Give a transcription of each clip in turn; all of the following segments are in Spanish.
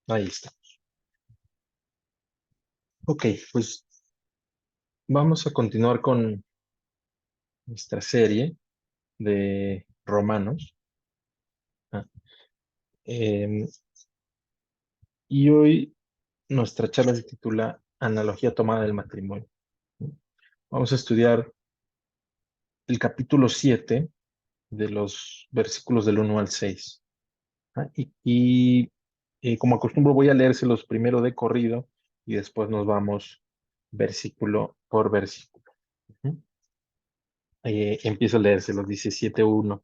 Ahí está. Ok, pues vamos a continuar con nuestra serie de Romanos. Ah, em, y hoy nuestra charla se titula Analogía tomada del matrimonio. Vamos a estudiar el capítulo 7 de los versículos del 1 al 6. Como acostumbro voy a leérselos primero de corrido y después nos vamos versículo por versículo. Ujú. Empiezo a leérselos, dice 7:1.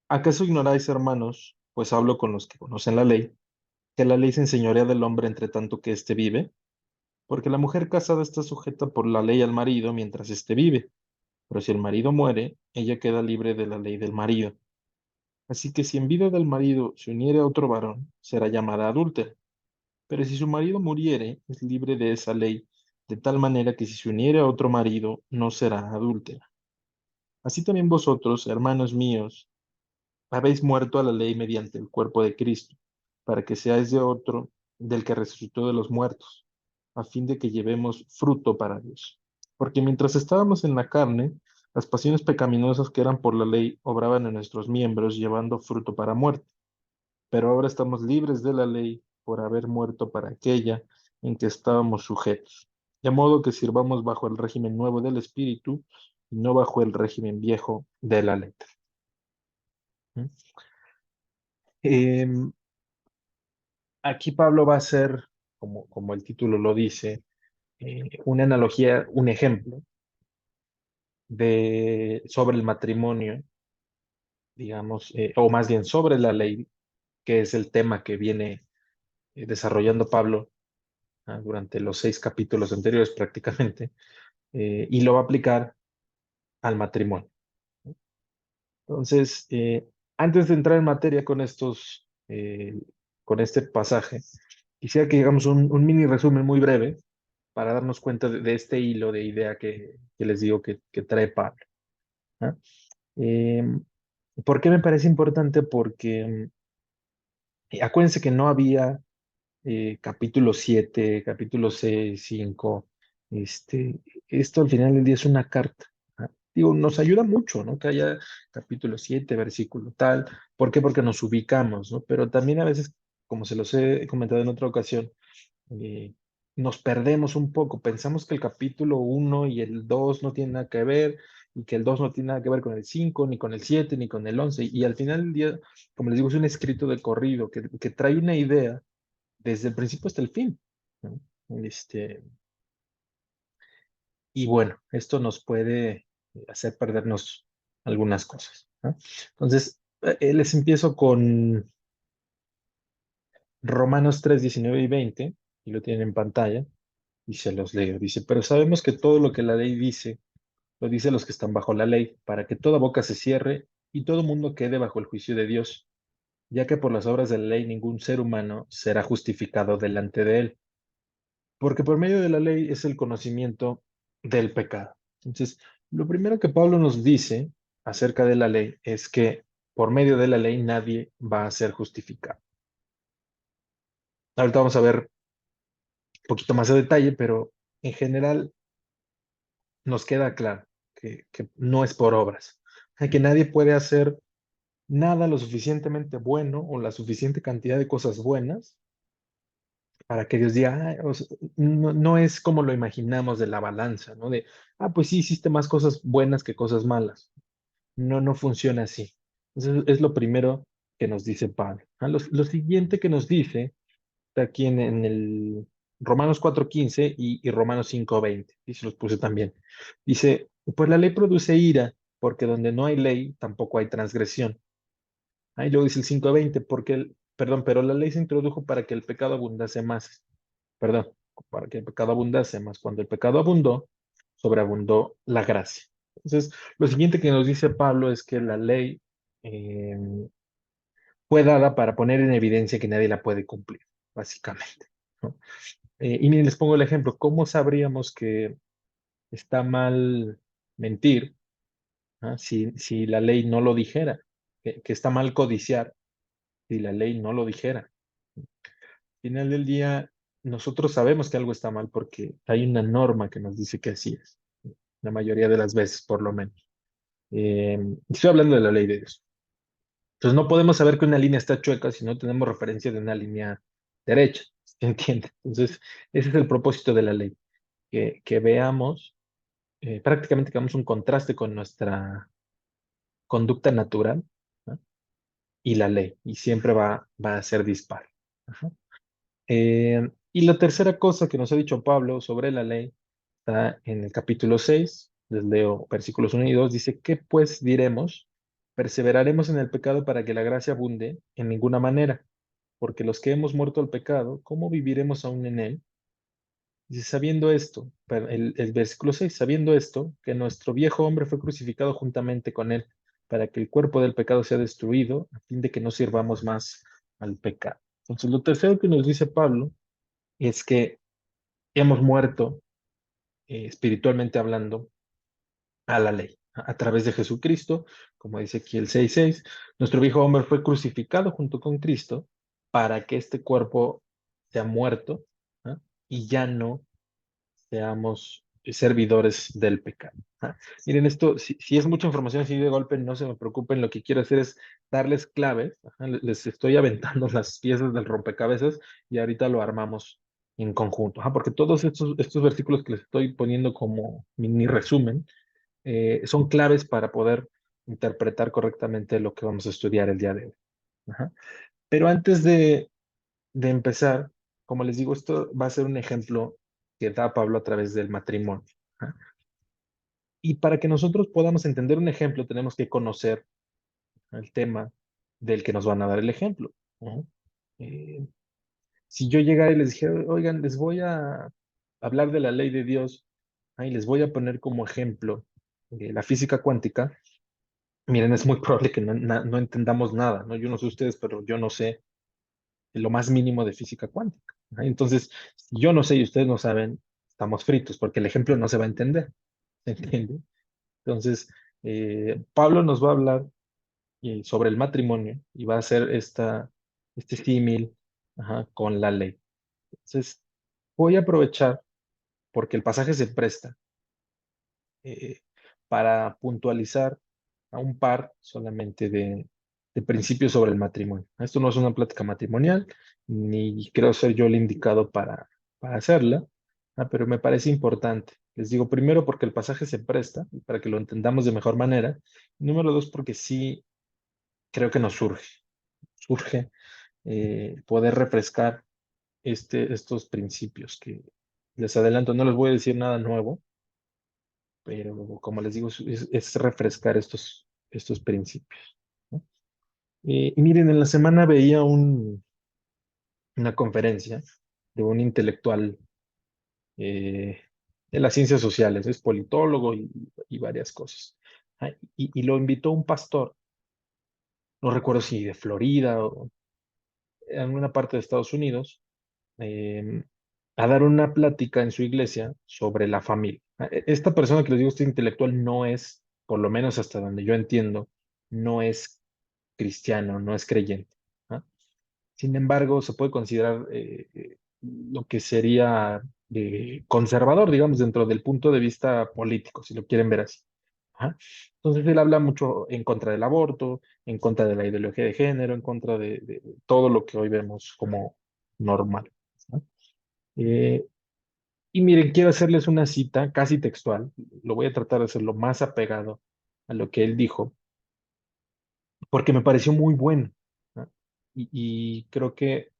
¿Acaso ignoráis, hermanos, pues hablo con los que conocen la ley, que la ley se enseñorea del hombre entre tanto que éste vive? Porque la mujer casada está sujeta por la ley al marido mientras éste vive, pero si el marido muere, ella queda libre de la ley del marido. Así que si en vida del marido se uniere a otro varón, será llamada adúltera. Pero si su marido muriere, es libre de esa ley, de tal manera que si se uniere a otro marido, no será adúltera. Así también vosotros, hermanos míos, habéis muerto a la ley mediante el cuerpo de Cristo, para que seáis de otro, del que resucitó de los muertos, a fin de que llevemos fruto para Dios. Porque mientras estábamos en la carne, las pasiones pecaminosas que eran por la ley obraban en nuestros miembros, llevando fruto para muerte. Pero ahora estamos libres de la ley por haber muerto para aquella en que estábamos sujetos. De modo que sirvamos bajo el régimen nuevo del Espíritu y no bajo el régimen viejo de la letra. ¿Mm? Em, Aquí Pablo va a hacer, como el título lo dice, una analogía, un ejemplo sobre el matrimonio, digamos, o más bien sobre la ley, que es el tema que viene desarrollando Pablo durante los 6 capítulos anteriores prácticamente, y lo va a aplicar al matrimonio. Entonces, antes de entrar en materia con este pasaje, quisiera que hagamos un mini resumen muy breve para darnos cuenta de este hilo de idea que les digo que trae Pablo. ¿Ah? Eh, ¿Por qué me parece importante? Porque acuérdense que no había capítulo 7, capítulo 6, 5. Esto al final del día es una carta. Digo, nos ayuda mucho, ¿no? Que haya capítulo 7, versículo tal. ¿Por qué? Porque nos ubicamos, ¿no? Pero también a veces, como se los he comentado en otra ocasión, eh, nos perdemos un poco. Pensamos que el capítulo 1 y el 2 no tienen nada que ver, y que el 2 no tiene nada que ver con el 5 ni con el 7 ni con el 11. Y al final del día, como les digo, es un escrito de corrido que trae una idea desde el principio hasta el fin, ¿no? Este, y bueno, esto nos puede hacer perdernos algunas cosas, ¿no? Entonces, les empiezo con Romanos 3, 19 y 20, y lo tienen en pantalla, y se los leo. Dice, pero sabemos que todo lo que la ley dice, lo dice a los que están bajo la ley, para que toda boca se cierre y todo mundo quede bajo el juicio de Dios, ya que por las obras de la ley ningún ser humano será justificado delante de él, porque por medio de la ley es el conocimiento del pecado. Entonces, lo primero que Pablo nos dice acerca de la ley es que por medio de la ley nadie va a ser justificado. Ahorita vamos a ver un poquito más de detalle, pero en general nos queda claro que no es por obras, que nadie puede hacer nada lo suficientemente bueno o la suficiente cantidad de cosas buenas para que Dios diga, "Ah, o sea, no, no es como lo imaginamos de la balanza, ¿no? Pues sí, hiciste más cosas buenas que cosas malas. No, no funciona así. Entonces, es lo primero que nos dice Pablo. Lo siguiente que nos dice está aquí en el Romanos 4:15 y Romanos 5:20, y se los puse también. Dice, pues la ley produce ira, porque donde no hay ley, tampoco hay transgresión. Ahí luego dice el 5:20, perdón, pero la ley se introdujo para que el pecado abundase más. Perdón, para que el pecado abundase más. Cuando el pecado abundó, sobreabundó la gracia. Entonces, lo siguiente que nos dice Pablo es que la ley eh, fue dada para poner en evidencia que nadie la puede cumplir, básicamente, ¿no? Y miren, les pongo el ejemplo. ¿Cómo sabríamos que está mal mentir, si la ley no lo dijera? Que está mal codiciar si la ley no lo dijera. final del día, nosotros sabemos que algo está mal porque hay una norma que nos dice que así es, la mayoría de las veces, por lo menos. Estoy hablando de la ley de Dios. Entonces no podemos saber que una línea está chueca si no tenemos referencia de una línea derecha, ¿se entiende? Entonces, ese es el propósito de la ley, que veamos, prácticamente que hagamos un contraste con nuestra conducta natural, ¿no? Y la ley, y siempre va a ser dispar. Ajá. Y la tercera cosa que nos ha dicho Pablo sobre la ley está en el capítulo 6. Les leo versículos 1 y 2. Dice, ¿qué pues diremos? ¿Perseveraremos en el pecado para que la gracia abunde? En ninguna manera, porque los que hemos muerto al pecado, ¿cómo viviremos aún en él? Dice, sabiendo esto, el versículo 6, sabiendo esto, que nuestro viejo hombre fue crucificado juntamente con él, para que el cuerpo del pecado sea destruido, a fin de que no sirvamos más al pecado. Entonces, lo tercero que nos dice Pablo es que hemos muerto, espiritualmente hablando, a la ley, a través de Jesucristo, como dice aquí el 6:6. Nuestro viejo hombre fue crucificado junto con Cristo para que este cuerpo sea muerto, ¿ah? Y ya no seamos servidores del pecado. ¿Ah? Miren, esto, si es mucha información así de golpe, no se me preocupen, lo que quiero hacer es darles claves. Ajá, les estoy aventando las piezas del rompecabezas y ahorita lo armamos en conjunto. Ajá, porque todos estos versículos que les estoy poniendo como mini resumen son claves para poder interpretar correctamente lo que vamos a estudiar el día de hoy. Ajá. Pero antes de empezar, como les digo, esto va a ser un ejemplo que da Pablo a través del matrimonio. ¿Ah? Y para que nosotros podamos entender un ejemplo, tenemos que conocer el tema del que nos van a dar el ejemplo. ¿No? Eh, si yo llegara y les dijera, oigan, les voy a hablar de la ley de Dios, y les voy a poner como ejemplo la física cuántica, miren, es muy probable que no entendamos nada, ¿no? Yo no sé ustedes, pero yo no sé lo más mínimo de física cuántica. ¿No? Entonces, si yo no sé y ustedes no saben, estamos fritos, porque el ejemplo no se va a entender, ¿se entiende? Entonces, Pablo nos va a hablar sobre el matrimonio y va a hacer este símil, ajá, con la ley. Entonces, voy a aprovechar, porque el pasaje se presta, eh, para puntualizar a un par solamente de principios sobre el matrimonio. Esto no es una plática matrimonial, ni creo ser yo el indicado para hacerla, pero me parece importante. Les digo, primero, porque el pasaje se presta, y para que lo entendamos de mejor manera. Número dos, porque sí creo que nos surge poder refrescar estos principios que les adelanto, no les voy a decir nada nuevo, pero como les digo, es refrescar estos principios. ¿No? Y miren, en la semana veía una conferencia de un intelectual eh, de las ciencias sociales, es politólogo y varias cosas. Y lo invitó un pastor, no recuerdo si de Florida o en alguna parte de Estados Unidos, eh, a dar una plática en su iglesia sobre la familia. Esta persona que les digo, este intelectual, no es, por lo menos hasta donde yo entiendo, no es cristiano, no es creyente. ¿Ah? Sin embargo, se puede considerar lo que sería conservador, digamos, dentro del punto de vista político, si lo quieren ver así. Ajá. Entonces, él habla mucho en contra del aborto, en contra de la ideología de género, en contra de todo lo que hoy vemos como normal. ¿No? Eh, y miren, quiero hacerles una cita casi textual, lo voy a tratar de hacer lo más apegado a lo que él dijo, porque me pareció muy bueno, ¿no? Y creo que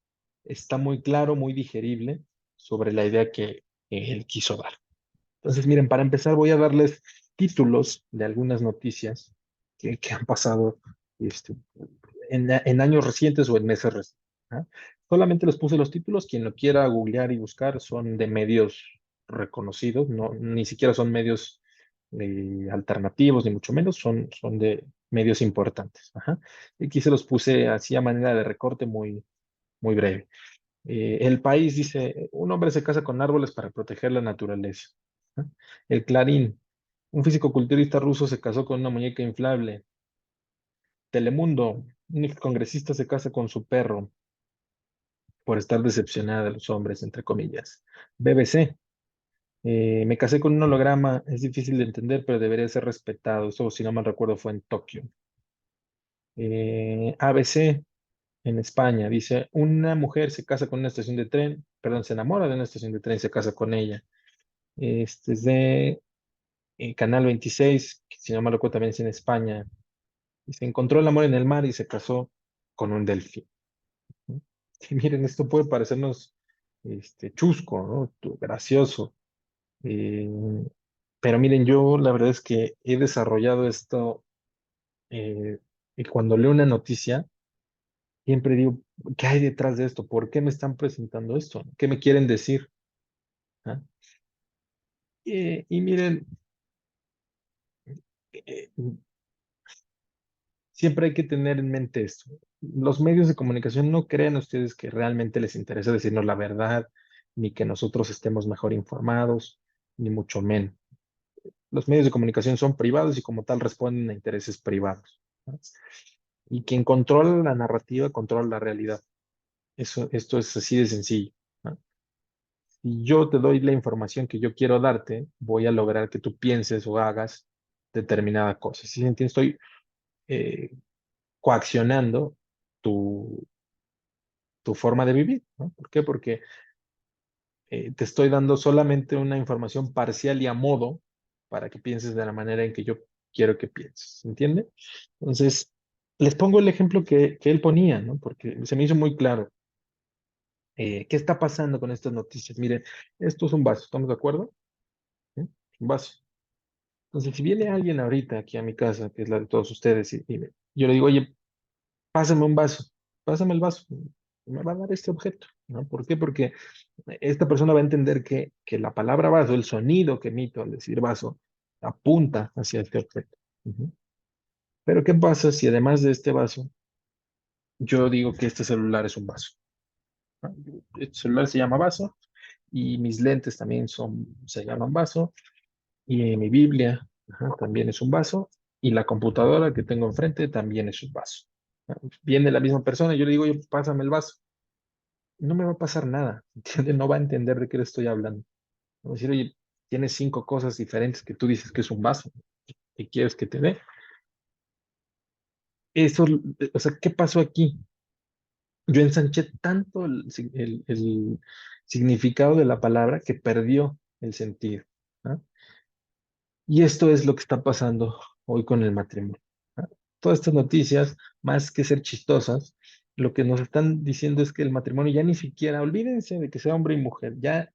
está muy claro, muy digerible sobre la idea que él quiso dar. Entonces, miren, para empezar voy a darles títulos de algunas noticias que han pasado este, en años recientes o en meses recientes. ¿Ah? Solamente les puse los títulos, quien lo quiera googlear y buscar son de medios reconocidos, no, ni siquiera son medios alternativos, ni mucho menos, son de medios importantes. Ajá. Y aquí se los puse así a manera de recorte muy breve. El país dice, un hombre se casa con árboles para proteger la naturaleza. ¿Ah? El Clarín, un fisicoculturista ruso se casó con una muñeca inflable. Telemundo, un congresista se casa con su perro. por estar decepcionada de los hombres, entre comillas. BBC. Me casé con un holograma, es difícil de entender, pero debería ser respetado. Eso, si no mal recuerdo, fue en Tokio. ABC, en España, dice, una mujer se casa con una estación de tren, perdón, se enamora de una estación de tren y se casa con ella. Este es de Canal 26, que si no mal recuerdo también es en España. Y se encontró el amor en el mar y se casó con un delfín. ¿No? Y miren, esto puede parecernos chusco, ¿no? Gracioso. Eh, pero miren, yo la verdad es que he desarrollado esto y cuando leo una noticia, siempre digo, ¿qué hay detrás de esto? ¿Por qué me están presentando esto? ¿Qué me quieren decir? ¿Ah? Y miren, eh, siempre hay que tener en mente esto. Los medios de comunicación no crean ustedes que realmente les interesa decirnos la verdad, ni que nosotros estemos mejor informados, ni mucho menos. Los medios de comunicación son privados y como tal responden a intereses privados, ¿no? Y quien controla la narrativa controla la realidad. Esto es así de sencillo, ¿no? Si yo te doy la información que yo quiero darte, voy a lograr que tú pienses o hagas determinada cosa. ¿Sí se entiende? Estoy eh, coaccionando tu, tu forma de vivir, ¿no? ¿Por qué? Porque te estoy dando solamente una información parcial y a modo para que pienses de la manera en que yo quiero que pienses, ¿entiende? Entonces, les pongo el ejemplo que él ponía, ¿no? Porque se me hizo muy claro. ¿Qué está pasando con estas noticias? Miren, esto es un vaso, ¿estamos de acuerdo? ¿Sí? Un vaso. Entonces, si viene alguien ahorita aquí a mi casa, que es la de todos ustedes, y yo le digo, oye, pásame un vaso, pásame el vaso, me va a dar este objeto, ¿no? ¿Por qué? Porque esta persona va a entender que la palabra vaso, el sonido que emito al decir vaso, apunta hacia este objeto. Ujú. Pero ¿qué pasa si además de este vaso, yo digo que este celular es un vaso? ¿No? Este celular se llama vaso y mis lentes también se llaman vaso y mi Biblia, ajá, también es un vaso y la computadora que tengo enfrente también es un vaso. ¿No? Viene la misma persona y yo le digo, oye, pásame el vaso. No me va a pasar nada, ¿entiende? No va a entender de qué le estoy hablando. Va a decir, oye, tienes 5 cosas diferentes que tú dices que es un vaso y quieres que te dé. Eso, o sea, ¿qué pasó aquí? Yo ensanché tanto el significado de la palabra que perdió el sentido. ¿Ah? Y esto es lo que está pasando hoy con el matrimonio. ¿Ah? Todas estas noticias, más que ser chistosas, lo que nos están diciendo es que el matrimonio ya ni siquiera, olvídense de que sea hombre y mujer, ya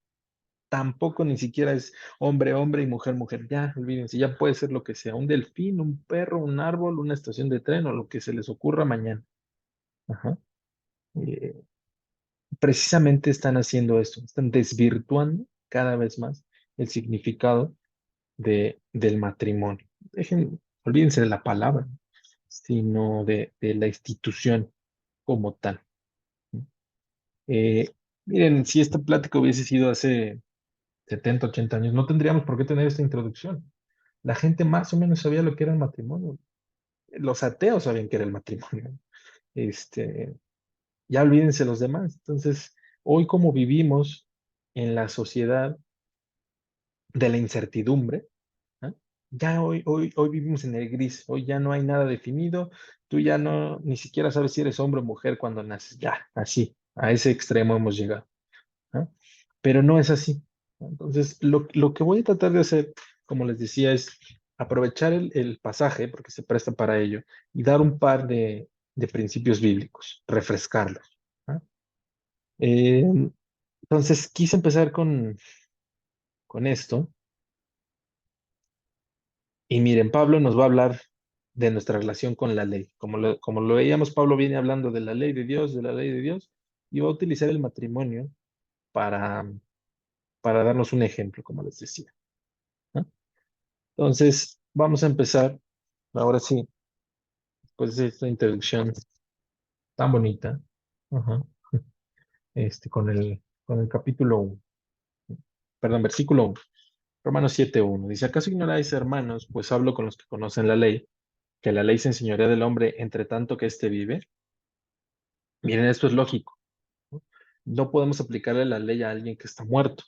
tampoco ni siquiera es hombre, hombre y mujer, mujer. Ya, olvídense, ya puede ser lo que sea, un delfín, un perro, un árbol, una estación de tren o lo que se les ocurra mañana. Ajá. Eh, Precisamente están haciendo esto, están desvirtuando cada vez más el significado del matrimonio. Olvídense de la palabra, sino de la institución como tal. Miren, si esta plática hubiese sido hace 70, 80 años, no tendríamos por qué tener esta introducción. La gente más o menos sabía lo que era el matrimonio. Los ateos sabían que era el matrimonio. Este, ya olvídense los demás. Entonces, hoy como vivimos en la sociedad de la incertidumbre, ¿ah? Ya hoy vivimos en el gris, hoy ya no hay nada definido, tú ya no, ni siquiera sabes si eres hombre o mujer cuando naces, ya, así, a ese extremo hemos llegado. ¿Ah? Pero no es así. Entonces, lo que voy a tratar de hacer, como les decía, es aprovechar el pasaje, porque se presta para ello, y dar un par de principios bíblicos, refrescarlos. ¿Ah? Eh, entonces, quise empezar con esto, y miren, Pablo nos va a hablar de nuestra relación con la ley. Como lo veíamos, Pablo viene hablando de la ley de Dios, de la ley de Dios, y va a utilizar el matrimonio para, para darnos un ejemplo, como les decía. ¿No? Entonces, vamos a empezar, ahora sí, después de esta introducción tan bonita, ajá, con el capítulo 1, perdón, versículo 1, Romanos 7:1. Dice, ¿acaso ignoráis, hermanos, pues hablo con los que conocen la ley, que la ley se enseñorea del hombre entre tanto que éste vive? Miren, esto es lógico, ¿no? no podemos aplicarle la ley a alguien que está muerto.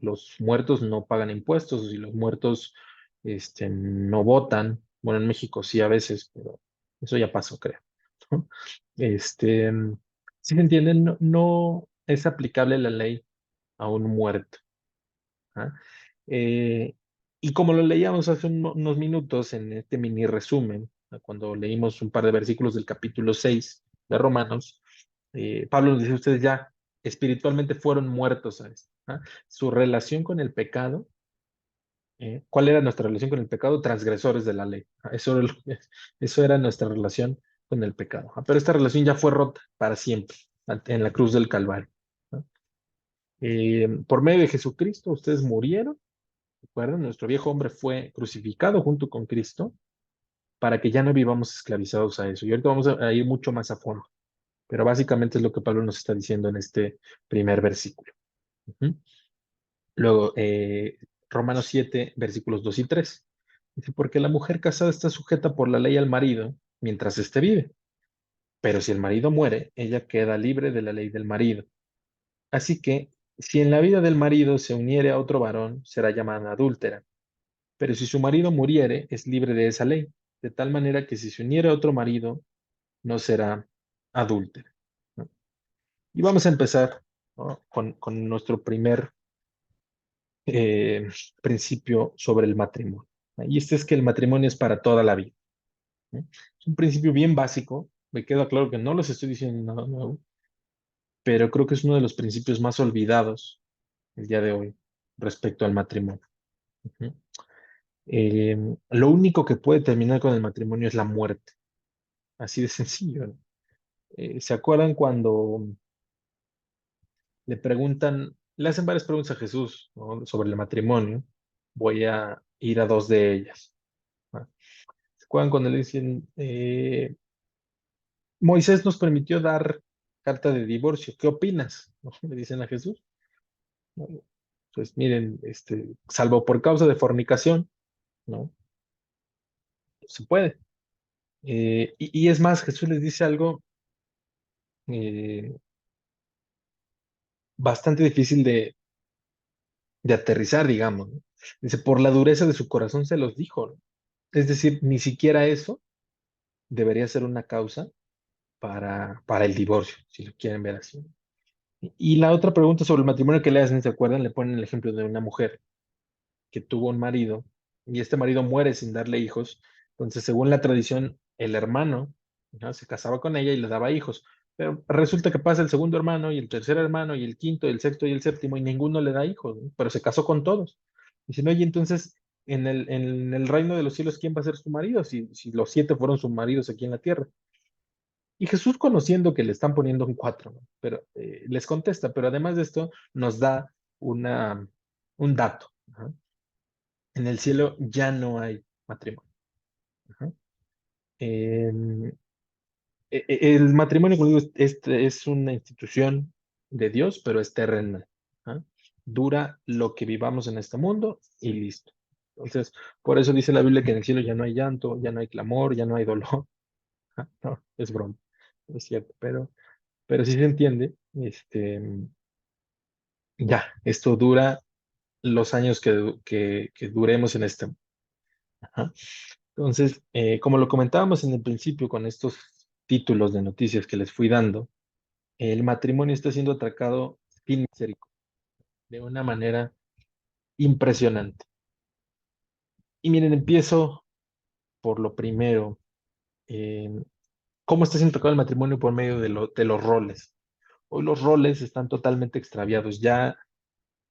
Los muertos no pagan impuestos y los muertos no votan. Bueno, en México sí a veces, pero eso ya pasó, creo. ¿No? Este, ¿Sí se entiende? No, no es aplicable la ley a un muerto. ¿Ah? Eh, y como lo leíamos hace unos minutos en este mini resumen, cuando leímos un par de versículos del capítulo 6 de Romanos, Pablo nos dice, ustedes ya espiritualmente fueron muertos a esto. ¿Ah? Su relación con el pecado, ¿cuál era nuestra relación con el pecado? Transgresores de la ley. ¿Ah? Eso era nuestra relación con el pecado. ¿Ah? Pero esta relación ya fue rota para siempre en la cruz del Calvario. ¿Ah? Por medio de Jesucristo, ustedes murieron. ¿Recuerdan? Nuestro viejo hombre fue crucificado junto con Cristo para que ya no vivamos esclavizados a eso. Y ahorita vamos a ir mucho más a fondo, pero básicamente es lo que Pablo nos está diciendo en este primer versículo. Ujú. Luego, Romanos 7, versículos 2 y 3. Dice, porque la mujer casada está sujeta por la ley al marido mientras éste vive, pero si el marido muere, ella queda libre de la ley del marido. Así que, si en la vida del marido se uniere a otro varón, será llamada adúltera. Pero si su marido muriere, es libre de esa ley, de tal manera que si se uniere a otro marido, no será adúltera. ¿No? Y vamos a empezar, ¿no? con nuestro primer eh, principio sobre el matrimonio. ¿No? Y este es que el matrimonio es para toda la vida. ¿No? Es un principio bien básico, me queda claro que no les estoy diciendo nada nuevo, pero creo que es uno de los principios más olvidados el día de hoy respecto al matrimonio. Ujú. Lo único que puede terminar con el matrimonio es la muerte. Así de sencillo. ¿No? ¿Se acuerdan cuando le preguntan, le hacen varias preguntas a Jesús, ¿no? Sobre el matrimonio? Voy a ir a dos de ellas. ¿No? ¿Se acuerdan cuando le dicen, Moisés nos permitió dar carta de divorcio? ¿Qué opinas? ¿No? Le dicen a Jesús. ¿No? Pues miren, salvo por causa de fornicación, ¿no? Se puede. Y es más, Jesús les dice algo eh, bastante difícil de aterrizar, digamos. ¿No? Dice, por la dureza de su corazón se los dijo. ¿No? Es decir, ni siquiera eso debería ser una causa para el divorcio, si lo quieren ver así. Y la otra pregunta sobre el matrimonio que le hacen, ¿se acuerdan? Le ponen el ejemplo de una mujer que tuvo un marido y este marido muere sin darle hijos. Entonces, según la tradición, el hermano, ¿no? Se casaba con ella y le daba hijos. Pero resulta que pasa el segundo hermano y el tercer hermano y el quinto y el sexto y el séptimo y ninguno le da hijos, ¿no? Pero se casó con todos. Dicen, oye, entonces, en el reino de los cielos, ¿quién va a ser su marido? Si los siete fueron sus maridos aquí en la tierra. Y Jesús, conociendo que le están poniendo un cuatro, ¿no? Pero les contesta, pero además de esto, nos da un dato. Ajá. En el cielo ya no hay matrimonio. Ajá. Em, el matrimonio, como digo, es una institución de Dios, pero es terrenal. Ajá. Dura lo que vivamos en este mundo y listo. Entonces, por eso dice la Biblia que en el cielo ya no hay llanto, ya no hay clamor, ya no hay dolor. Ajá. No, es broma, no es cierto, pero sí se entiende. Ya, esto dura los años que duremos en este mundo. Ajá. Entonces, como lo comentábamos en el principio con estos títulos de noticias que les fui dando, el matrimonio está siendo atacado sin misericordia, de una manera impresionante. Y miren, empiezo por lo primero. eh, ¿Cómo está siendo atacado el matrimonio por medio de los roles? Hoy los roles están totalmente extraviados. Ya,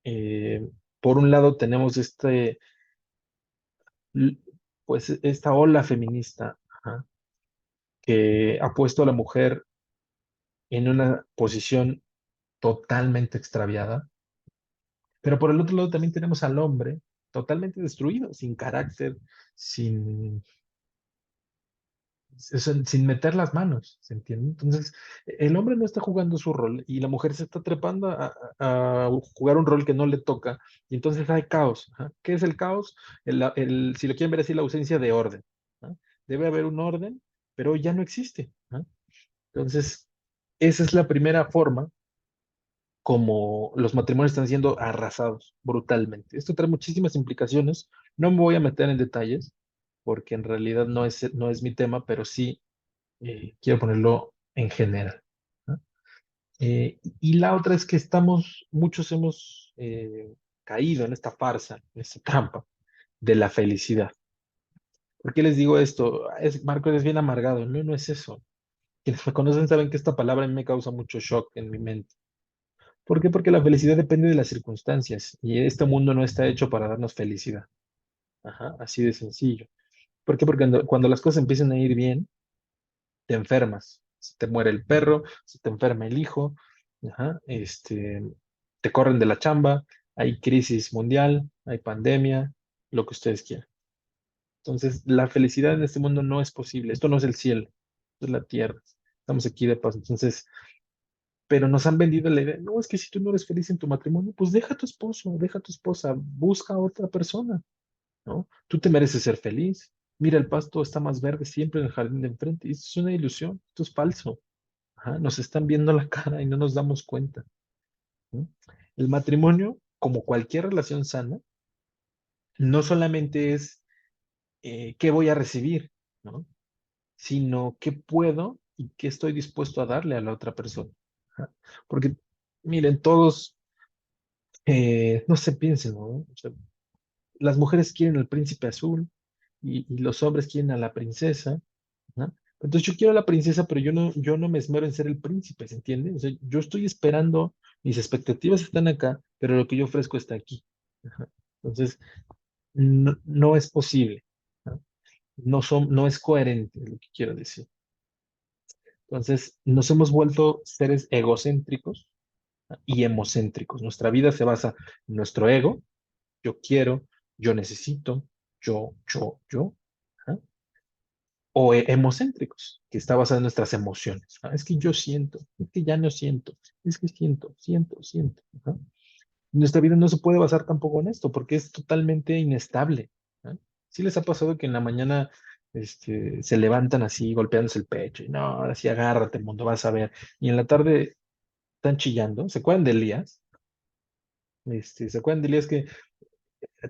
eh, por un lado, tenemos l- pues, esta ola feminista, ajá, que ha puesto a la mujer en una posición totalmente extraviada, pero por el otro lado también tenemos al hombre totalmente destruido, sin carácter, sin, sin meter las manos, ¿se entiende? Entonces, el hombre no está jugando su rol y la mujer se está trepando a jugar un rol que no le toca y entonces hay caos. Ajá. ¿Qué es el caos? Si lo quieren ver así, la ausencia de orden. ¿Ah? Debe haber un orden, pero ya no existe. ¿Ah? Entonces, esa es la primera forma como los matrimonios están siendo arrasados brutalmente. Esto trae muchísimas implicaciones. No me voy a meter en detalles porque en realidad no es mi tema, pero sí quiero ponerlo en general, ¿no? Y la otra es que muchos hemos caído en esta farsa, en esta trampa de la felicidad. ¿Por qué les digo esto? Marco es bien amargado. No, no es eso. Quienes me conocen saben que esta palabra a mí me causa mucho shock en mi mente. ¿Por qué? Porque la felicidad depende de las circunstancias y este mundo no está hecho para darnos felicidad. Ajá, así de sencillo. ¿Por qué? Porque cuando las cosas empiezan a ir bien, te enfermas. Se te muere el perro, se te enferma el hijo, ajá, te corren de la chamba, hay crisis mundial, hay pandemia, lo que ustedes quieran. Entonces, la felicidad en este mundo no es posible. Esto no es el cielo, esto es la tierra. Estamos aquí de paso. Entonces, pero nos han vendido la idea, no, es que si tú no eres feliz en tu matrimonio, pues deja a tu esposo, deja a tu esposa, busca a otra persona, ¿no? Tú te mereces ser feliz. Mira, el pasto está más verde siempre en el jardín de enfrente. Y esto es una ilusión, esto es falso. Ajá, nos están viendo la cara y no nos damos cuenta, ¿no? El matrimonio, como cualquier relación sana, no solamente es qué voy a recibir, ¿no? Sino qué puedo y qué estoy dispuesto a darle a la otra persona. Ajá. Porque, miren, todos, no se piensen, ¿no? O sea, las mujeres quieren al príncipe azul y los hombres quieren a la princesa, ¿no? Entonces yo quiero a la princesa, pero yo no me esmero en ser el príncipe, ¿se entiende? O sea, yo estoy esperando, mis expectativas están acá, pero lo que yo ofrezco está aquí. Ajá. Entonces, no es posible, ¿no? No es coherente lo que quiero decir. Entonces, nos hemos vuelto seres egocéntricos y hemocéntricos. Nuestra vida se basa en nuestro ego, yo quiero, yo necesito, yo, ¿ah? O hemocéntricos, que está basado en nuestras emociones. Ah, es que yo siento, es que ya no siento, es que siento. Ajá. Nuestra vida no se puede basar tampoco en esto, porque es totalmente inestable. ¿Ah? ¿Sí les ha pasado que en la mañana se levantan así, golpeándose el pecho, y no, ahora sí agárrate, mundo, vas a ver, y en la tarde están chillando? ¿Se acuerdan de Elías? ¿Se acuerdan de Elías que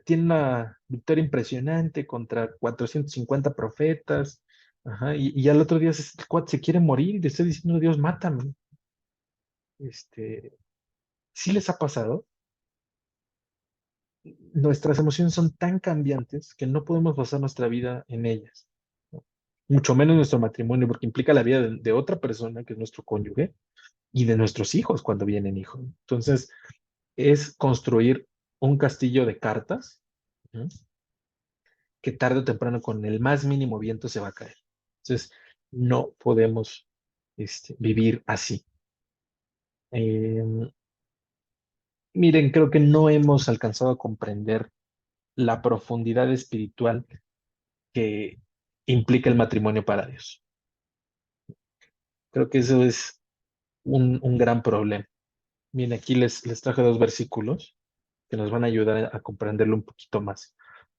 tiene una victoria impresionante contra 450 profetas? Ajá, y al otro día el cuate se quiere morir y le está diciendo, Dios, mátame. ¿Sí les ha pasado? Nuestras emociones son tan cambiantes que no podemos basar nuestra vida en ellas, ¿no? Mucho menos nuestro matrimonio, porque implica la vida de otra persona, que es nuestro cónyuge, y de nuestros hijos cuando vienen hijos. Entonces, es construir un castillo de cartas, ¿no? Que tarde o temprano con el más mínimo viento se va a caer. Entonces, no podemos vivir así. Eh, Miren, creo que no hemos alcanzado a comprender la profundidad espiritual que implica el matrimonio para Dios. Creo que eso es un gran problema. Miren, aquí les traje dos versículos que nos van a ayudar a comprenderlo un poquito más.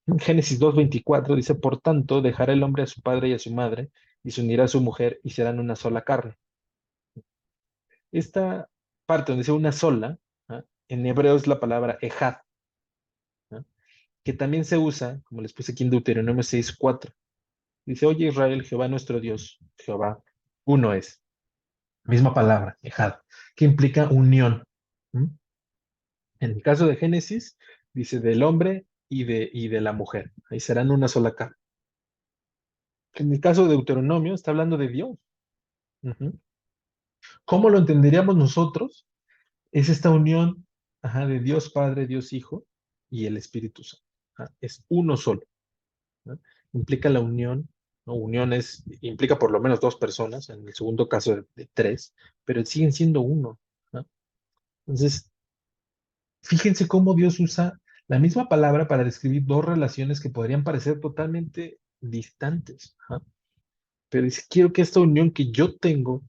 En Génesis 2:24 dice, por tanto, dejará el hombre a su padre y a su madre, y se unirá a su mujer, y serán una sola carne. Esta parte donde dice una sola, ¿ah? En hebreo es la palabra ejad, ¿ah? Que también se usa, como les puse aquí en Deuteronomio 6:4. Dice, oye Israel, Jehová nuestro Dios, Jehová, uno es. Misma palabra, ejad, que implica unión. ¿Mm? En el caso de Génesis, dice del hombre y de la mujer. Ahí serán una sola carne. En el caso de Deuteronomio, está hablando de Dios. Ujú. ¿Cómo lo entenderíamos nosotros? Es esta unión, ajá, de Dios Padre, Dios Hijo y el Espíritu Santo. Ajá. Es uno solo, ¿no? Implica la unión, ¿no? Implica por lo menos dos personas, en el segundo caso de tres, pero siguen siendo uno, ¿no? Entonces, fíjense cómo Dios usa la misma palabra para describir dos relaciones que podrían parecer totalmente distantes. Ajá. Pero dice, quiero que esta unión que yo tengo,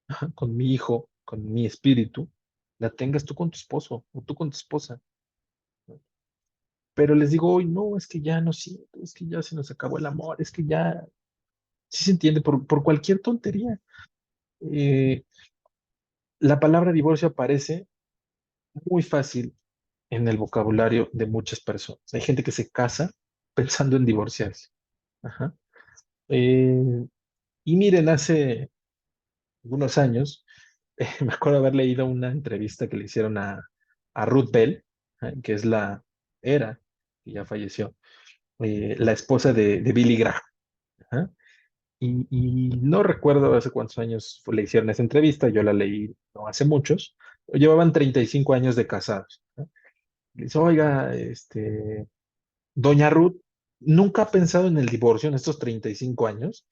ajá, con mi hijo, con mi espíritu, la tengas tú con tu esposo o tú con tu esposa, ¿no? Pero les digo, hoy no, es que ya no siento, es que ya se nos acabó el amor, es que ya, sí se entiende, por cualquier tontería. Eh, la palabra divorcio aparece, muy fácil en el vocabulario de muchas personas. Hay gente que se casa pensando en divorciarse. Ajá. Eh, y miren, hace algunos años, me acuerdo haber leído una entrevista que le hicieron a Ruth Bell, que es era, que ya falleció, la esposa de Billy Graham. Ajá. Y no recuerdo hace cuántos años le hicieron esa entrevista, yo la leí no hace muchos, llevaban 35 años de casados. ¿No? Le dice, oiga, doña Ruth, ¿nunca ha pensado en el divorcio en estos 35 años?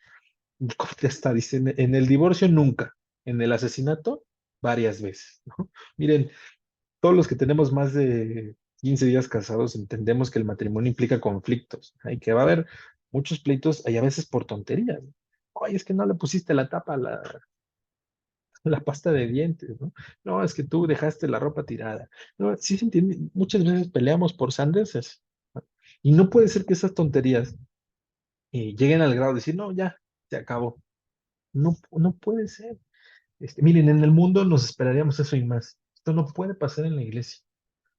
Y contesta, dice, en el divorcio nunca, en el asesinato varias veces, ¿no? Miren, todos los que tenemos más de 15 días casados entendemos que el matrimonio implica conflictos, ¿no? Y que va a haber muchos pleitos, y a veces por tonterías. Oye, es que no le pusiste la tapa a la pasta de dientes, ¿no? No, es que tú dejaste la ropa tirada. No, sí se entiende, muchas veces peleamos por sandeces, ¿no? Y no puede ser que esas tonterías lleguen al grado de decir, no, ya, se acabó. No, no puede ser. Miren, en el mundo nos esperaríamos eso y más. Esto no puede pasar en la iglesia,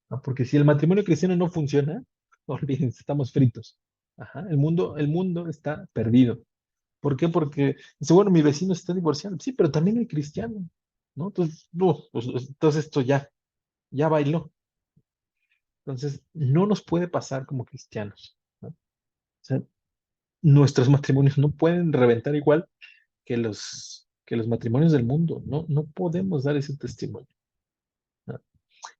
¿no? Porque si el matrimonio cristiano no funciona, olvídense, estamos fritos. Ajá, el mundo está perdido. ¿Por qué? Porque dice, bueno, mi vecino se está divorciando. Sí, pero también hay cristiano, ¿no? Entonces, no, pues, entonces esto ya bailó. Entonces, no nos puede pasar como cristianos, ¿no? O sea, nuestros matrimonios no pueden reventar igual que los matrimonios del mundo. No, no podemos dar ese testimonio, ¿no?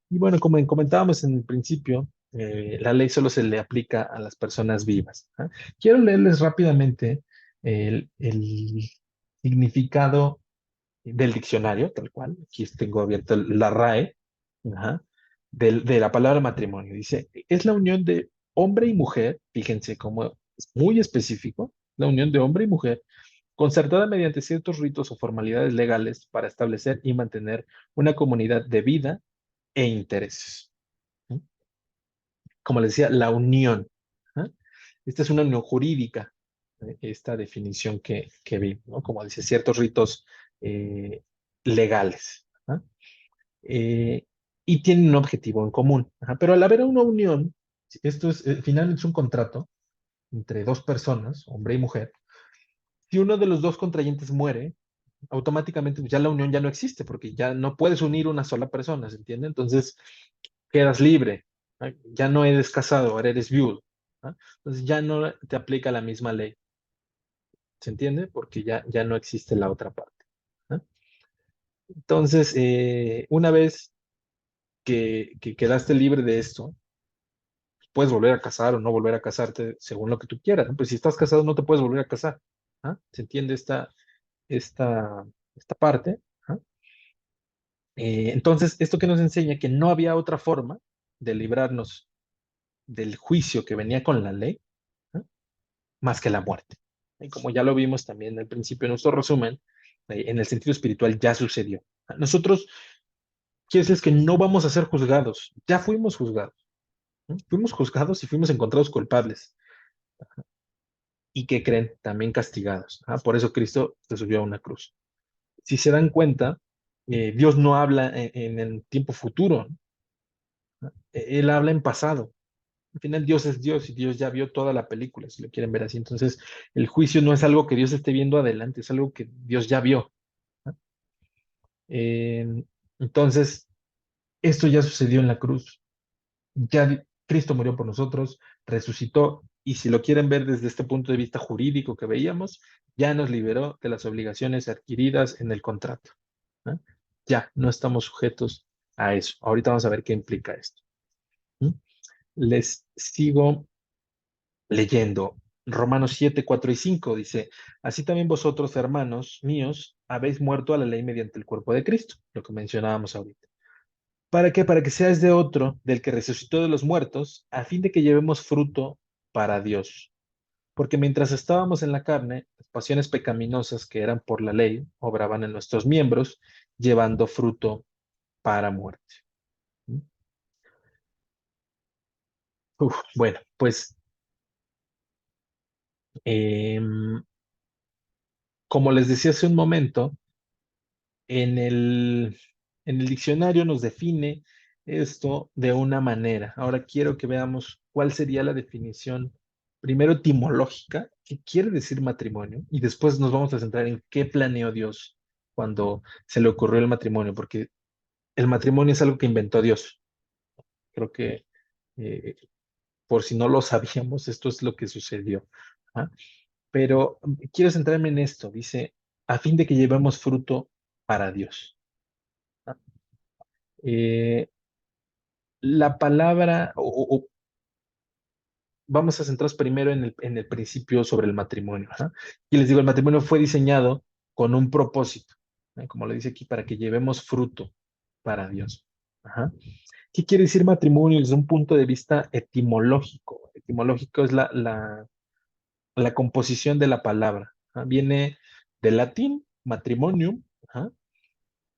Y bueno, como comentábamos en el principio, la ley solo se le aplica a las personas vivas, ¿ah? Quiero leerles rápidamente el significado del diccionario, tal cual. Aquí tengo abierto la RAE, ajá, de la palabra matrimonio. Dice, es la unión de hombre y mujer, fíjense cómo es muy específico, la unión de hombre y mujer, concertada mediante ciertos ritos o formalidades legales para establecer y mantener una comunidad de vida e intereses. ¿Sí? Como les decía, la unión. ¿Ah? Esta es una unión jurídica, esta definición que vi, ¿no? Como dice, ciertos ritos eh, legales. ¿Ah? Eh, y tienen un objetivo en común. Ajá. Pero al haber una unión, esto es, finalmente es un contrato entre dos personas, hombre y mujer. Si uno de los dos contrayentes muere, automáticamente pues, ya la unión ya no existe, porque ya no puedes unir una sola persona, ¿se entiende? Entonces quedas libre, ¿no? Ya no eres casado, ahora eres viudo, ¿no? Entonces ya no te aplica la misma ley, ¿se entiende? Porque ya no existe la otra parte, ¿no? Entonces, una vez que quedaste libre de esto, puedes volver a casar o no volver a casarte según lo que tú quieras, ¿no? Pues si estás casado no te puedes volver a casar, ¿ah? ¿Se entiende esta, esta parte? ¿Ah? Entonces, esto que nos enseña que no había otra forma de librarnos del juicio que venía con la ley, ¿no? Más que la muerte. Y como ya lo vimos también al principio en nuestro resumen, en el sentido espiritual ya sucedió. Nosotros, quiere decir que no vamos a ser juzgados, ya fuimos juzgados, ¿no? Fuimos juzgados y fuimos encontrados culpables. ¿Y que creen? También castigados. Por eso Cristo se subió a una cruz. Si se dan cuenta, Dios no habla en el tiempo futuro, ¿no? Él habla en pasado. Al final Dios es Dios y Dios ya vio toda la película, si lo quieren ver así. Entonces, el juicio no es algo que Dios esté viendo adelante, es algo que Dios ya vio, ¿no? Eh, entonces, esto ya sucedió en la cruz. Ya Cristo murió por nosotros, resucitó, y si lo quieren ver desde este punto de vista jurídico que veíamos, ya nos liberó de las obligaciones adquiridas en el contrato, ¿no? Ya no estamos sujetos a eso. Ahorita vamos a ver qué implica esto. ¿Mm? Les sigo leyendo. Romanos 7, 4 y 5 dice, así también vosotros, hermanos míos, habéis muerto a la ley mediante el cuerpo de Cristo, lo que mencionábamos ahorita. ¿Para qué? Para que seáis de otro, del que resucitó de los muertos, a fin de que llevemos fruto para Dios. Porque mientras estábamos en la carne, las pasiones pecaminosas que eran por la ley obraban en nuestros miembros, llevando fruto para muerte. Bueno, pues em, como les decía hace un momento, en el, en el diccionario nos define esto de una manera. Ahora quiero que veamos cuál sería la definición, primero etimológica, qué quiere decir matrimonio, y después nos vamos a centrar en qué planeó Dios cuando se le ocurrió el matrimonio, porque el matrimonio es algo que inventó Dios. Creo que eh, por si no lo sabíamos, esto es lo que sucedió. ¿Ah? Pero quiero centrarme en esto, dice, a fin de que llevemos fruto para Dios. ¿Ah? Eh, la palabra, vamos a centrarnos primero en el principio sobre el matrimonio. ¿Ah? Y les digo, el matrimonio fue diseñado con un propósito, como lo dice aquí, para que llevemos fruto para Dios. Ajá. ¿Qué quiere decir matrimonio desde un punto de vista etimológico? Etimológico es la composición de la palabra. ¿Ah? Viene del latín matrimonium, ¿ah?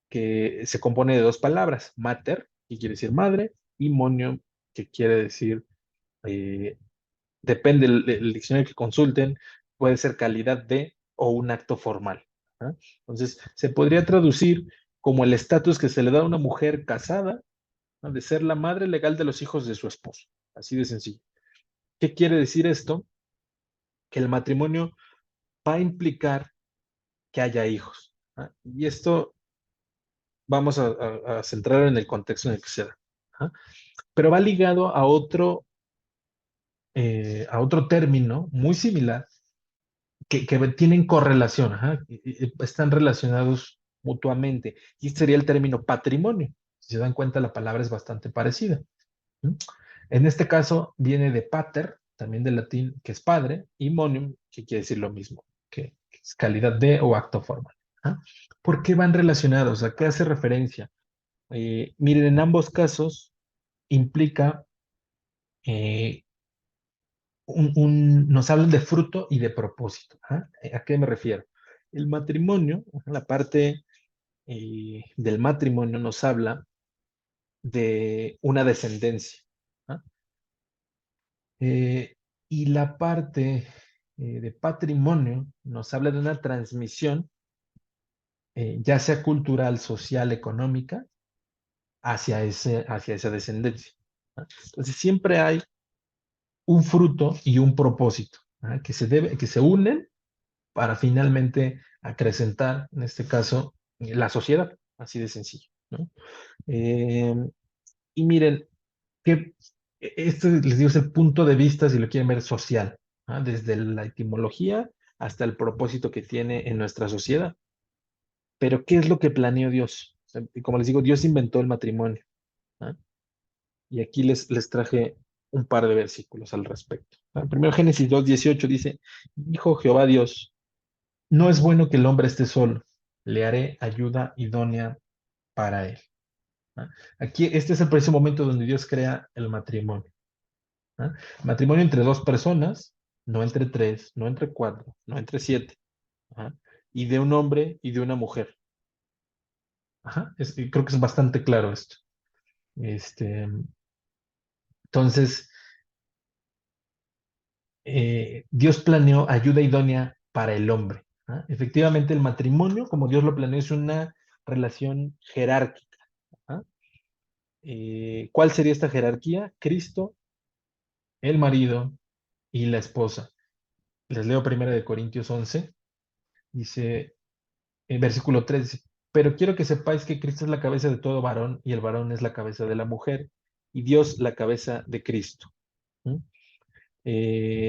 Que se compone de dos palabras, mater, que quiere decir madre, y monium, que quiere decir, eh, depende del diccionario que consulten, puede ser calidad de o un acto formal. ¿Ah? Entonces, se podría traducir como el estatus que se le da a una mujer casada, ¿no? De ser la madre legal de los hijos de su esposo. Así de sencillo. ¿Qué quiere decir esto? Que el matrimonio va a implicar que haya hijos. ¿Ah? Y esto vamos a centrar en el contexto en el que se da. ¿Ah? Pero va ligado a otro término muy similar que tienen correlación, ajá, están relacionados mutuamente. Y este sería el término patrimonio. Si se dan cuenta, la palabra es bastante parecida. ¿Mm? En este caso viene de pater, también del latín, que es padre, y monium, que quiere decir lo mismo, que es calidad de o acto formal. ¿Ah? ¿Por qué van relacionados? ¿A qué hace referencia? Miren, en ambos casos implica, eh, nos hablan de fruto y de propósito. ¿Ah? ¿A qué me refiero? El matrimonio, la parte del matrimonio nos habla de una descendencia. ¿Ah? Eh, y la parte de patrimonio nos habla de una transmisión, ya sea cultural, social, económica, hacia esa descendencia. ¿Ah? Entonces siempre hay un fruto y un propósito, ¿ah? Que se unen para finalmente acrecentar, en este caso, la sociedad, así de sencillo, ¿no? Eh, y miren, que este les digo es el punto de vista, si lo quieren ver, social, ¿ah? Desde la etimología hasta el propósito que tiene en nuestra sociedad. Pero, ¿qué es lo que planeó Dios? O sea, y como les digo, Dios inventó el matrimonio. ¿Ah? Y aquí les traje un par de versículos al respecto. ¿Ah? Primero Génesis 2:18 dice, dijo Jehová Dios, no es bueno que el hombre esté solo, le haré ayuda idónea para él. ¿Ah? Aquí, este es el preciso momento donde Dios crea el matrimonio. ¿Ah? Matrimonio entre dos personas, no entre tres, no entre cuatro, no entre siete. ¿Ah? Y de un hombre y de una mujer. Ajá. Y creo que es bastante claro esto. Este, entonces, Dios planeó ayuda idónea para el hombre. ¿Ah? Efectivamente, el matrimonio, como Dios lo planeó, es una relación jerárquica. ¿Ah? ¿Cuál sería esta jerarquía? Cristo, el marido y la esposa. Les leo 1 Corintios 11. Dice, en versículo 3, dice, pero quiero que sepáis que Cristo es la cabeza de todo varón y el varón es la cabeza de la mujer y Dios la cabeza de Cristo. ¿Mm?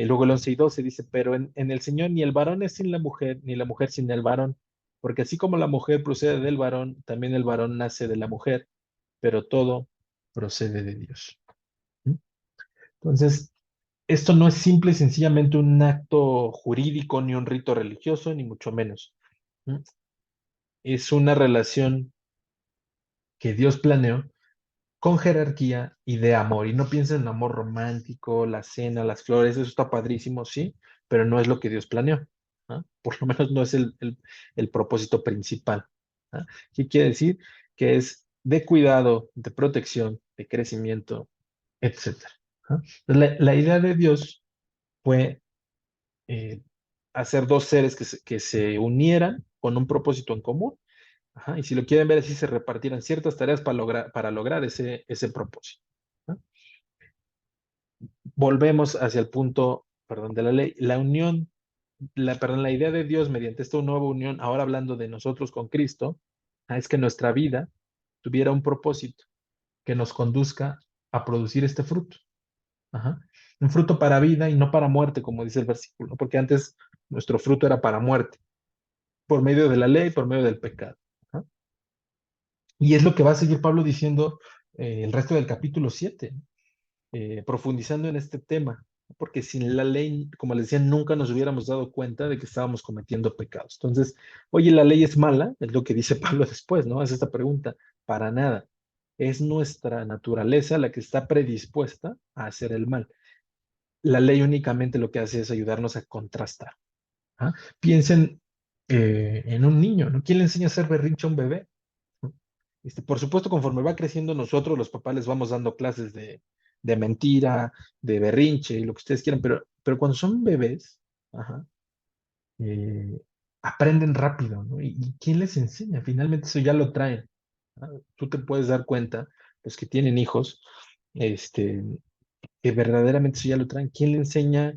Luego el 11 y 12 dice, pero en el Señor ni el varón es sin la mujer, ni la mujer sin el varón, porque así como la mujer procede del varón, también el varón nace de la mujer, pero todo procede de Dios. ¿Mm? Entonces, esto no es simple y sencillamente un acto jurídico, ni un rito religioso, ni mucho menos. ¿Mm? Es una relación que Dios planeó con jerarquía y de amor. Y no piensen en amor romántico, la cena, las flores, eso está padrísimo, sí, pero no es lo que Dios planeó. ¿Ah? Por lo menos no es el propósito principal. ¿Ah? ¿Qué quiere decir? Que es de cuidado, de protección, de crecimiento, etcétera. ¿Ah? La idea de Dios fue hacer dos seres que se unieran con un propósito en común Ajá, y si lo quieren ver así, se repartieran ciertas tareas para lograr ese propósito. ¿No? Volvemos hacia el punto, perdón, de la ley. La unión, perdón, la idea de Dios mediante esta nueva unión, ahora hablando de nosotros con Cristo, es que nuestra vida tuviera un propósito que nos conduzca a producir este fruto. Ajá. Un fruto para vida y no para muerte, como dice el versículo, ¿no? Porque antes nuestro fruto era para muerte, por medio de la ley, por medio del pecado. Ajá. Y es lo que va a seguir Pablo diciendo el resto del capítulo 7, profundizando en este tema, porque sin la ley, como les decía, nunca nos hubiéramos dado cuenta de que estábamos cometiendo pecados. Entonces, oye, ¿la ley es mala? Es lo que dice Pablo después, ¿no? Es esta pregunta. Para nada. Es nuestra naturaleza la que está predispuesta a hacer el mal. La ley únicamente lo que hace es ayudarnos a contrastar. ¿Ah? Piensen en un niño, ¿no? ¿Quién le enseña a hacer berrinche a un bebé? Por supuesto, conforme va creciendo nosotros, los papás les vamos dando clases de mentira, de berrinche y lo que ustedes quieran, pero cuando son bebés, ajá, eh, aprenden rápido, ¿no? ¿Y quién les enseña? Finalmente eso ya lo traen. ¿Ah? Tú te puedes dar cuenta, los que tienen hijos, este, que verdaderamente eso ya lo traen. ¿Quién le enseña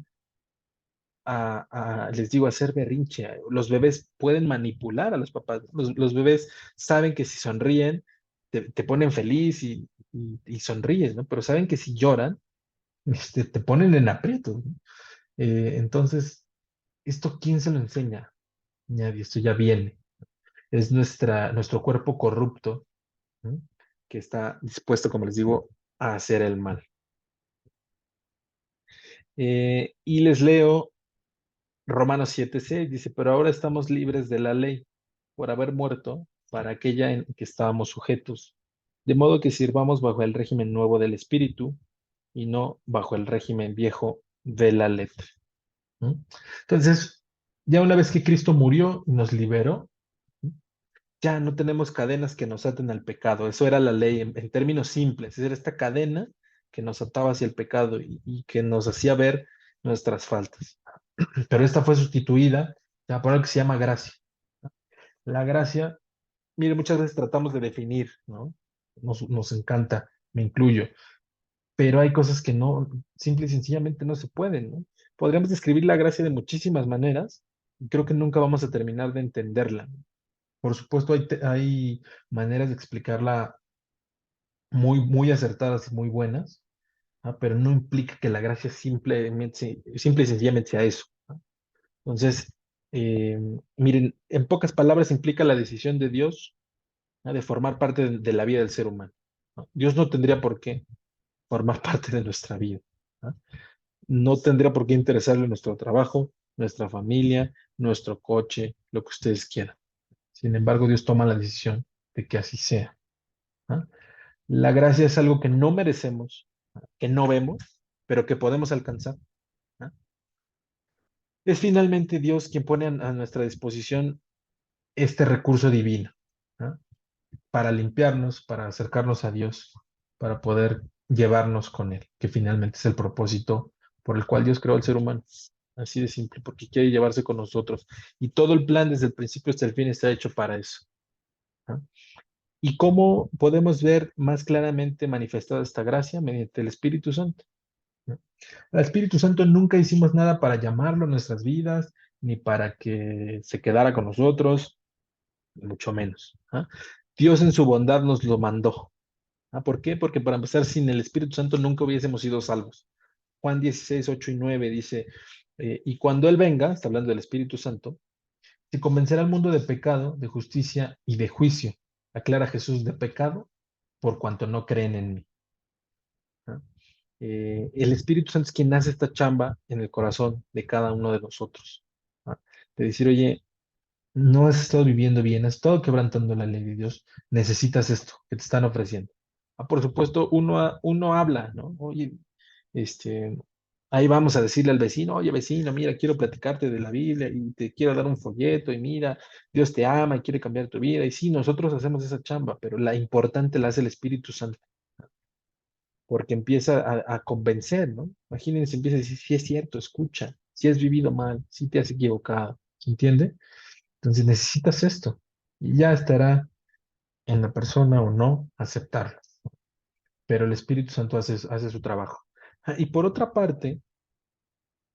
les digo, a hacer berrinche? Los bebés pueden manipular a los papás. Los bebés saben que si sonríen, te ponen feliz y sonríes, ¿no? Pero saben que si lloran, te ponen en aprietos, ¿no? Entonces, ¿esto quién se lo enseña? Nadie, esto ya viene. Es nuestro cuerpo corrupto, ¿no? Que está dispuesto, como les digo, a hacer el mal. Y les leo Romanos 7:6 dice, pero ahora estamos libres de la ley por haber muerto para aquella en que estábamos sujetos, de modo que sirvamos bajo el régimen nuevo del Espíritu y no bajo el régimen viejo de la letra. ¿Mm? Entonces, ya una vez que Cristo murió y nos liberó, ya no tenemos cadenas que nos aten al pecado. Eso era la ley en términos simples. Era esta cadena que nos ataba hacia el pecado y que nos hacía ver nuestras faltas. Pero esta fue sustituida por algo que se llama gracia. La gracia, mire, muchas veces tratamos de definir, ¿no? Nos encanta, me incluyo, pero hay cosas que no, simple y sencillamente no se pueden, ¿no? Podríamos describir la gracia de muchísimas maneras y creo que nunca vamos a terminar de entenderla. Por supuesto, hay maneras de explicarla muy acertadas y muy buenas, pero no implica que la gracia simple y sencillamente sea eso. Entonces, miren, en pocas palabras implica la decisión de Dios, ¿no? De formar parte de la vida del ser humano, ¿no? Dios no tendría por qué formar parte de nuestra vida, ¿no? No tendría por qué interesarle nuestro trabajo, nuestra familia, nuestro coche, lo que ustedes quieran. Sin embargo, Dios toma la decisión de que así sea, ¿no? La gracia es algo que no merecemos, ¿no? Que no vemos, pero que podemos alcanzar, ¿no? Es finalmente Dios quien pone a nuestra disposición este recurso divino, ¿no? Para limpiarnos, para acercarnos a Dios, para poder llevarnos con Él, que finalmente es el propósito por el cual Dios creó al ser humano. Así de simple, porque quiere llevarse con nosotros. Y todo el plan desde el principio hasta el fin está hecho para eso, ¿no? ¿Y cómo podemos ver más claramente manifestada esta gracia? Mediante el Espíritu Santo, ¿no? El Espíritu Santo nunca hicimos nada para llamarlo a nuestras vidas, ni para que se quedara con nosotros, mucho menos, ¿ah? Dios en su bondad nos lo mandó. ¿Por qué? Porque para empezar, sin el Espíritu Santo nunca hubiésemos sido salvos. Juan 16, 8 y 9 dice, y cuando Él venga, está hablando del Espíritu Santo, se convencerá al mundo de pecado, de justicia y de juicio. Aclara Jesús de pecado por cuanto no creen en mí. ¿No? El Espíritu Santo es quien hace esta chamba en el corazón de cada uno de nosotros, ¿no? De decir, oye, no has estado viviendo bien, has estado quebrantando la ley de Dios, necesitas esto que te están ofreciendo. Por supuesto, uno habla, ¿no? Oye, este, ahí vamos a decirle al vecino, oye vecino, mira, quiero platicarte de la Biblia y te quiero dar un folleto y mira, Dios te ama y quiere cambiar tu vida. Y sí, nosotros hacemos esa chamba, pero la importante la hace el Espíritu Santo, porque empieza a convencer, ¿no? Imagínense, empieza a decir, sí es cierto, escucha, si has vivido mal, si te has equivocado, ¿entiende? Entonces necesitas esto. Y ya estará en la persona o no aceptarlo. Pero el Espíritu Santo hace su trabajo. Y por otra parte,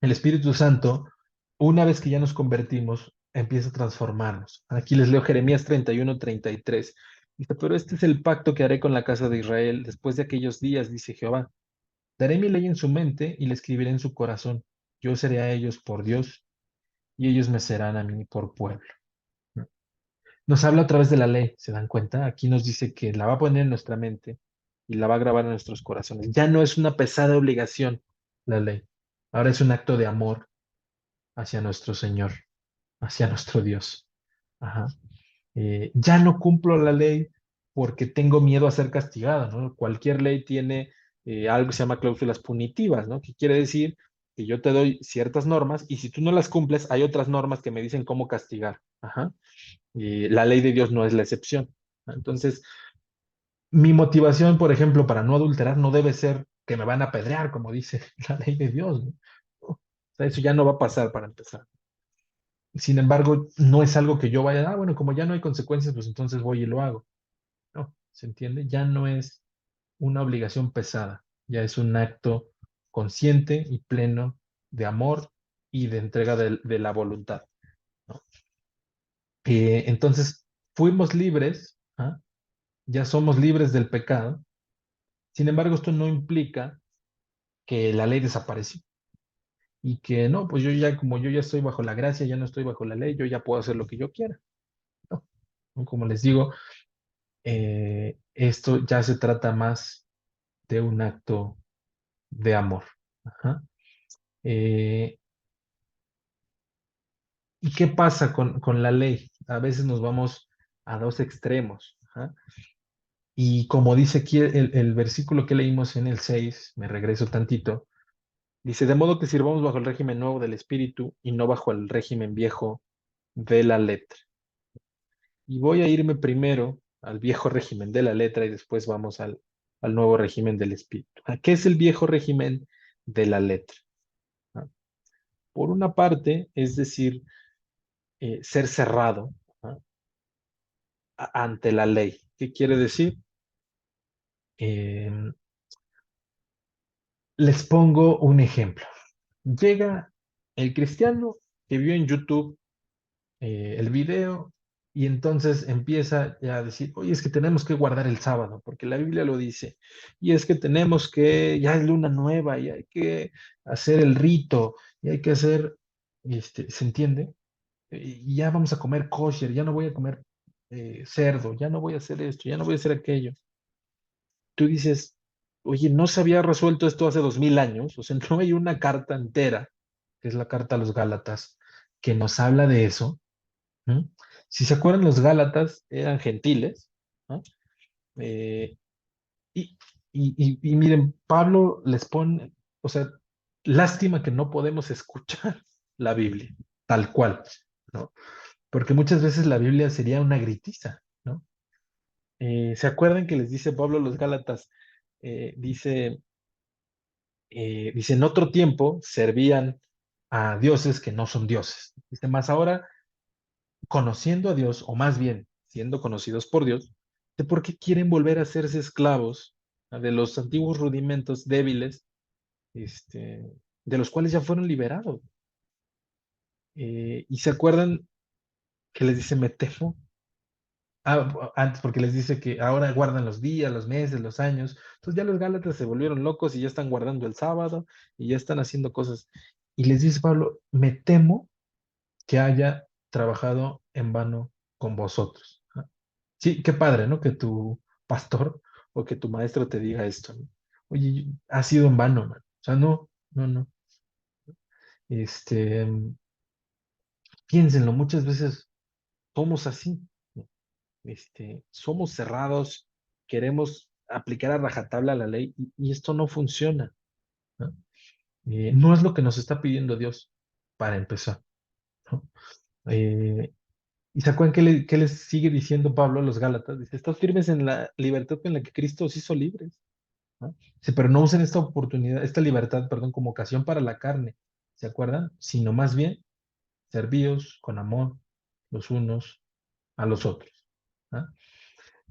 el Espíritu Santo, una vez que ya nos convertimos, empieza a transformarnos. Aquí les leo Jeremías 31:33. Dice, pero este es el pacto que haré con la casa de Israel después de aquellos días, dice Jehová. Daré mi ley en su mente y la escribiré en su corazón. Yo seré a ellos por Dios y ellos me serán a mí por pueblo. Nos habla a través de la ley, ¿se dan cuenta? Aquí nos dice que la va a poner en nuestra mente y la va a grabar en nuestros corazones. Ya no es una pesada obligación la ley. Ahora es un acto de amor hacia nuestro Señor, hacia nuestro Dios. Ajá. Ya no cumplo la ley porque tengo miedo a ser castigado, ¿no? Cualquier ley tiene algo que se llama cláusulas punitivas, ¿no? Que quiere decir que yo te doy ciertas normas y si tú no las cumples, hay otras normas que me dicen cómo castigar. Ajá. Y la ley de Dios no es la excepción. Entonces, mi motivación, por ejemplo, para no adulterar no debe ser que me van a apedrear, como dice la ley de Dios, ¿no? O sea, eso ya no va a pasar para empezar. Sin embargo, no es algo que yo vaya, bueno, como ya no hay consecuencias, pues entonces voy y lo hago. No, ¿se entiende? Ya no es una obligación pesada, ya es un acto consciente y pleno de amor y de entrega de la voluntad, ¿no? Entonces, fuimos libres, ¿ah? Ya somos libres del pecado. Sin embargo, esto no implica que la ley desapareció y que no, pues yo ya, como yo ya estoy bajo la gracia, ya no estoy bajo la ley, yo ya puedo hacer lo que yo quiera. No, no, como les digo, esto ya se trata más de un acto de amor. Ajá. Eh, ¿Y qué pasa con la ley? A veces nos vamos a dos extremos. Ajá. Y como dice aquí el versículo que leímos en el 6, me regreso tantito, dice, de modo que sirvamos bajo el régimen nuevo del Espíritu y no bajo el régimen viejo de la letra. Y voy a irme primero al viejo régimen de la letra y después vamos al nuevo régimen del Espíritu. ¿Qué es el viejo régimen de la letra? ¿Ah? Por una parte, es decir, ser cerrado, ¿ah?, ante la ley. ¿Qué quiere decir? Eh, Les pongo un ejemplo. Llega el cristiano que vio en YouTube el video y entonces empieza ya a decir, oye, es que tenemos que guardar el sábado, porque la Biblia lo dice, y es que tenemos que, ya es luna nueva, y hay que hacer el rito, y hay que hacer, ¿se entiende? Y ya vamos a comer kosher, ya no voy a comer cerdo, ya no voy a hacer esto, ya no voy a hacer aquello. Tú dices, oye, no se había resuelto esto hace 2000 años, o sea, no hay una carta entera, que es la carta a los Gálatas, que nos habla de eso. ¿Mm? Si se acuerdan, los Gálatas eran gentiles, ¿no? Eh, y, y miren, Pablo les pone, o sea, lástima que no podemos escuchar la Biblia, tal cual, ¿no? Porque muchas veces la Biblia sería una gritiza, ¿no? ¿Se acuerdan que les dice Pablo a los Gálatas? Dice, dice, en otro tiempo servían a dioses que no son dioses. Dice, más ahora conociendo a Dios, o más bien siendo conocidos por Dios, de por qué quieren volver a hacerse esclavos de los antiguos rudimentos débiles, de los cuales ya fueron liberados. Y se acuerdan que les dice, me temo. Antes, porque les dice que ahora guardan los días, los meses, los años. Entonces ya los Gálatas se volvieron locos y ya están guardando el sábado y ya están haciendo cosas. Y les dice Pablo, me temo que haya trabajado en vano con vosotros. Sí, qué padre, ¿no? Que tu pastor o que tu maestro te diga esto, ¿no? Oye, ha sido en vano, man. O sea, no, no, no. Este, piénsenlo, muchas veces somos así, ¿no? Somos cerrados, queremos aplicar a rajatabla la ley y esto no funciona, ¿no? No es lo que nos está pidiendo Dios para empezar, ¿no? Eh, ¿Y se acuerdan qué les sigue diciendo Pablo a los Gálatas? Dice, estás firmes en la libertad en la que Cristo os hizo libres, ¿no? Sí, pero no usen esta oportunidad, esta libertad, perdón, como ocasión para la carne, ¿se acuerdan? Sino más bien, servíos con amor los unos a los otros. ¿Ah?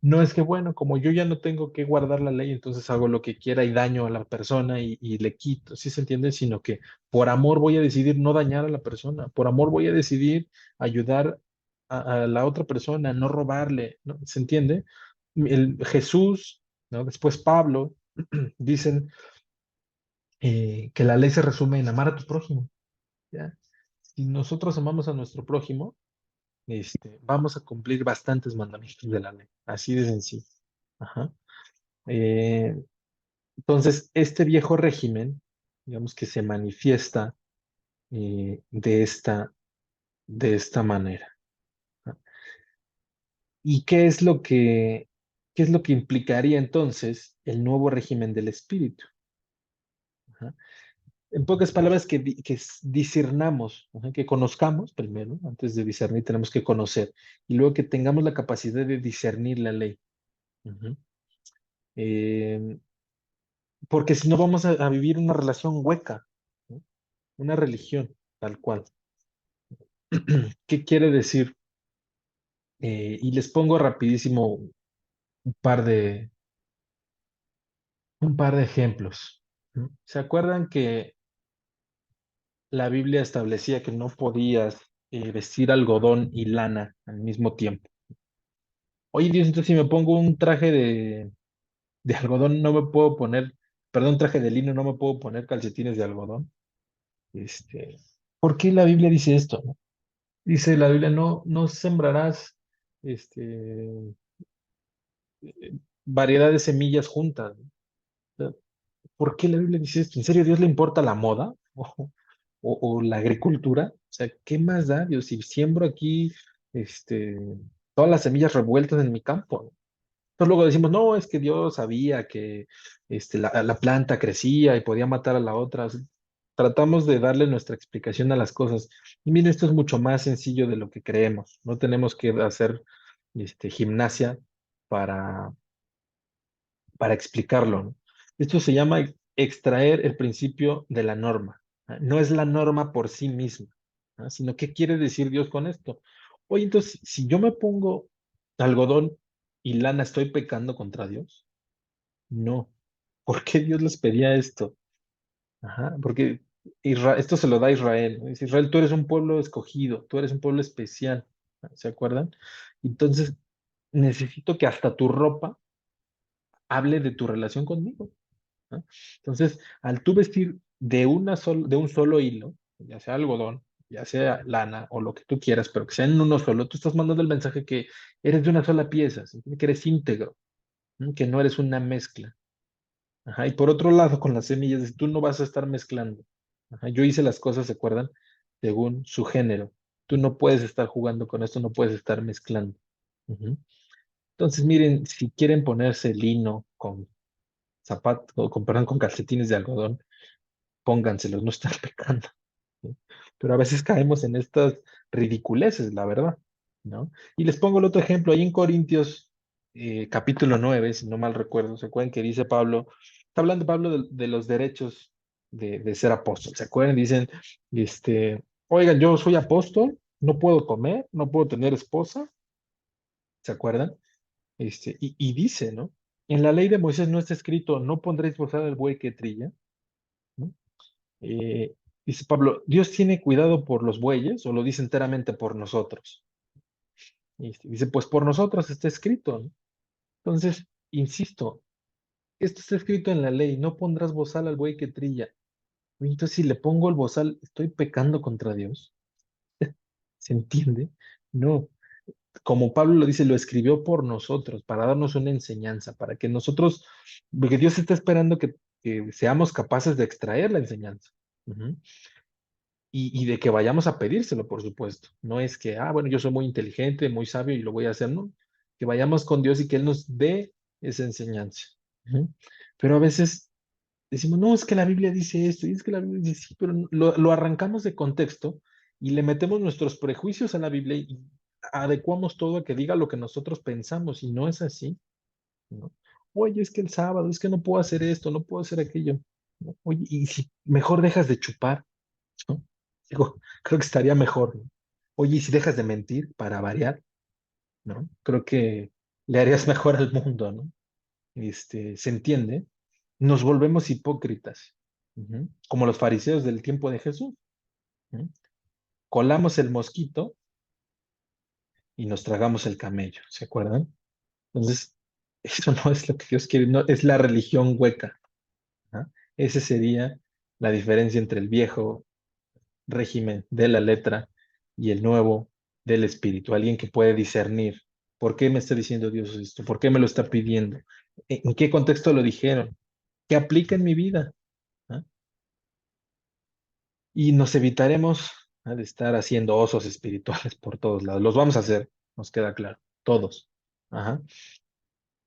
No es que, bueno, como yo ya no tengo que guardar la ley, entonces hago lo que quiera y daño a la persona y le quito, ¿sí se entiende? Sino que por amor voy a decidir no dañar a la persona, por amor voy a decidir ayudar a la otra persona, no robarle, ¿no? ¿Se entiende? Jesús, ¿no? Después Pablo, dicen que la ley se resume en amar a tu prójimo, ¿ya? Si nosotros amamos a nuestro prójimo, vamos a cumplir bastantes mandamientos de la ley, así de sencillo. Ajá. Eh, entonces, este viejo régimen, digamos que se manifiesta de esta manera. ¿No? ¿Y qué es lo que implicaría entonces el nuevo régimen del espíritu? Ajá. En pocas palabras, discernamos, ajá, que conozcamos primero, antes de discernir tenemos que conocer, y luego que tengamos la capacidad de discernir la ley. Ujú. Eh, Porque si no vamos a vivir una relación hueca, ¿no? Una religión, tal cual. ¿Qué quiere decir? Y les pongo rapidísimo un par de, un par de ejemplos. ¿No? ¿Se acuerdan que la Biblia establecía que no podías vestir algodón y lana al mismo tiempo? Oye, Dios, entonces si me pongo un traje de algodón, no me puedo poner, perdón, traje de lino, no me puedo poner calcetines de algodón. Este, ¿Por qué la Biblia dice esto? ¿No? Dice la Biblia, no sembrarás este, variedad de semillas juntas. ¿No? O sea, ¿por qué la Biblia dice esto? ¿En serio a Dios le importa la moda o la agricultura? O sea, ¿qué más da Dios si siembro aquí este, todas las semillas revueltas en mi campo? Entonces luego decimos, no, es que Dios sabía que la planta crecía y podía matar a la otra. O sea, tratamos de darle nuestra explicación a las cosas. Y miren, esto es mucho más sencillo de lo que creemos. No tenemos que hacer gimnasia para, para explicarlo, ¿no? Esto se llama extraer el principio de la norma. ¿Ah? No es la norma por sí misma, ¿ah? Sino qué quiere decir Dios con esto. Oye, entonces, si yo me pongo algodón y lana, ¿estoy pecando contra Dios? No. ¿Por qué Dios les pedía esto? Ajá, porque esto se lo da a Israel, ¿no? Dice, Israel, tú eres un pueblo escogido, tú eres un pueblo especial. ¿Se acuerdan? Entonces, necesito que hasta tu ropa hable de tu relación conmigo. ¿No? Entonces, al tú vestir de un solo hilo, ya sea algodón, ya sea lana o lo que tú quieras, pero que sea en uno solo, tú estás mandando el mensaje que eres de una sola pieza, ¿sí? Que eres íntegro, ¿no? Que no eres una mezcla. Ajá, y por otro lado, con las semillas, tú no vas a estar mezclando. Ajá, yo hice las cosas, ¿se acuerdan? Según su género. Tú no puedes estar jugando con esto, no puedes estar mezclando. Ujú. Entonces, miren, si quieren ponerse lino con zapatos, perdón, con calcetines de algodón, pónganselos, no están pecando. ¿Sí? Pero a veces caemos en estas ridiculeces, la verdad, ¿no? Y les pongo el otro ejemplo, ahí en Corintios capítulo 9 si no mal recuerdo, ¿se acuerdan que dice Pablo? Está hablando Pablo de los derechos de ser apóstol, ¿se acuerdan? Dicen, oigan, yo soy apóstol, no puedo comer, no puedo tener esposa, ¿se acuerdan? Y dice, ¿no? En la ley de Moisés no está escrito, no pondréis bozal al buey que trilla, ¿no? Eh, Dice Pablo, ¿Dios tiene cuidado por los bueyes o lo dice enteramente por nosotros? Dice, pues por nosotros está escrito, ¿no? Entonces, insisto, esto está escrito en la ley, no pondrás bozal al buey que trilla. Entonces, si le pongo el bozal, ¿estoy pecando contra Dios? ¿Se entiende? No. Como Pablo lo dice, lo escribió por nosotros, para darnos una enseñanza, para que nosotros, porque Dios está esperando que seamos capaces de extraer la enseñanza. Ujú. Y de que vayamos a pedírselo, por supuesto. No es que, bueno, yo soy muy inteligente, muy sabio y lo voy a hacer, no. Que vayamos con Dios y que Él nos dé esa enseñanza. Ujú. Pero a veces decimos, no, es que la Biblia dice esto, y es que la Biblia dice sí, pero lo arrancamos de contexto y le metemos nuestros prejuicios a la Biblia y adecuamos todo a que diga lo que nosotros pensamos y no es así, ¿no? Oye, es que el sábado, es que no puedo hacer esto, no puedo hacer aquello, ¿no? Oye, y si mejor dejas de chupar, ¿no? Digo, creo que estaría mejor, ¿no? Oye, ¿y si dejas de mentir para variar? ¿no? Creo que le harías mejor al mundo, ¿no? ¿Se entiende? Nos volvemos hipócritas, ujú, como los fariseos del tiempo de Jesús. ¿No? Colamos el mosquito y nos tragamos el camello, ¿se acuerdan? Entonces, eso no es lo que Dios quiere, no, es la religión hueca. ¿No? Esa sería la diferencia entre el viejo régimen de la letra y el nuevo del espíritu. Alguien que puede discernir. ¿Por qué me está diciendo Dios esto? ¿Por qué me lo está pidiendo? ¿En qué contexto lo dijeron? ¿Qué aplica en mi vida? ¿Ah? Y nos evitaremos, ¿ah?, de estar haciendo osos espirituales por todos lados. Los vamos a hacer, nos queda claro, todos. Ajá.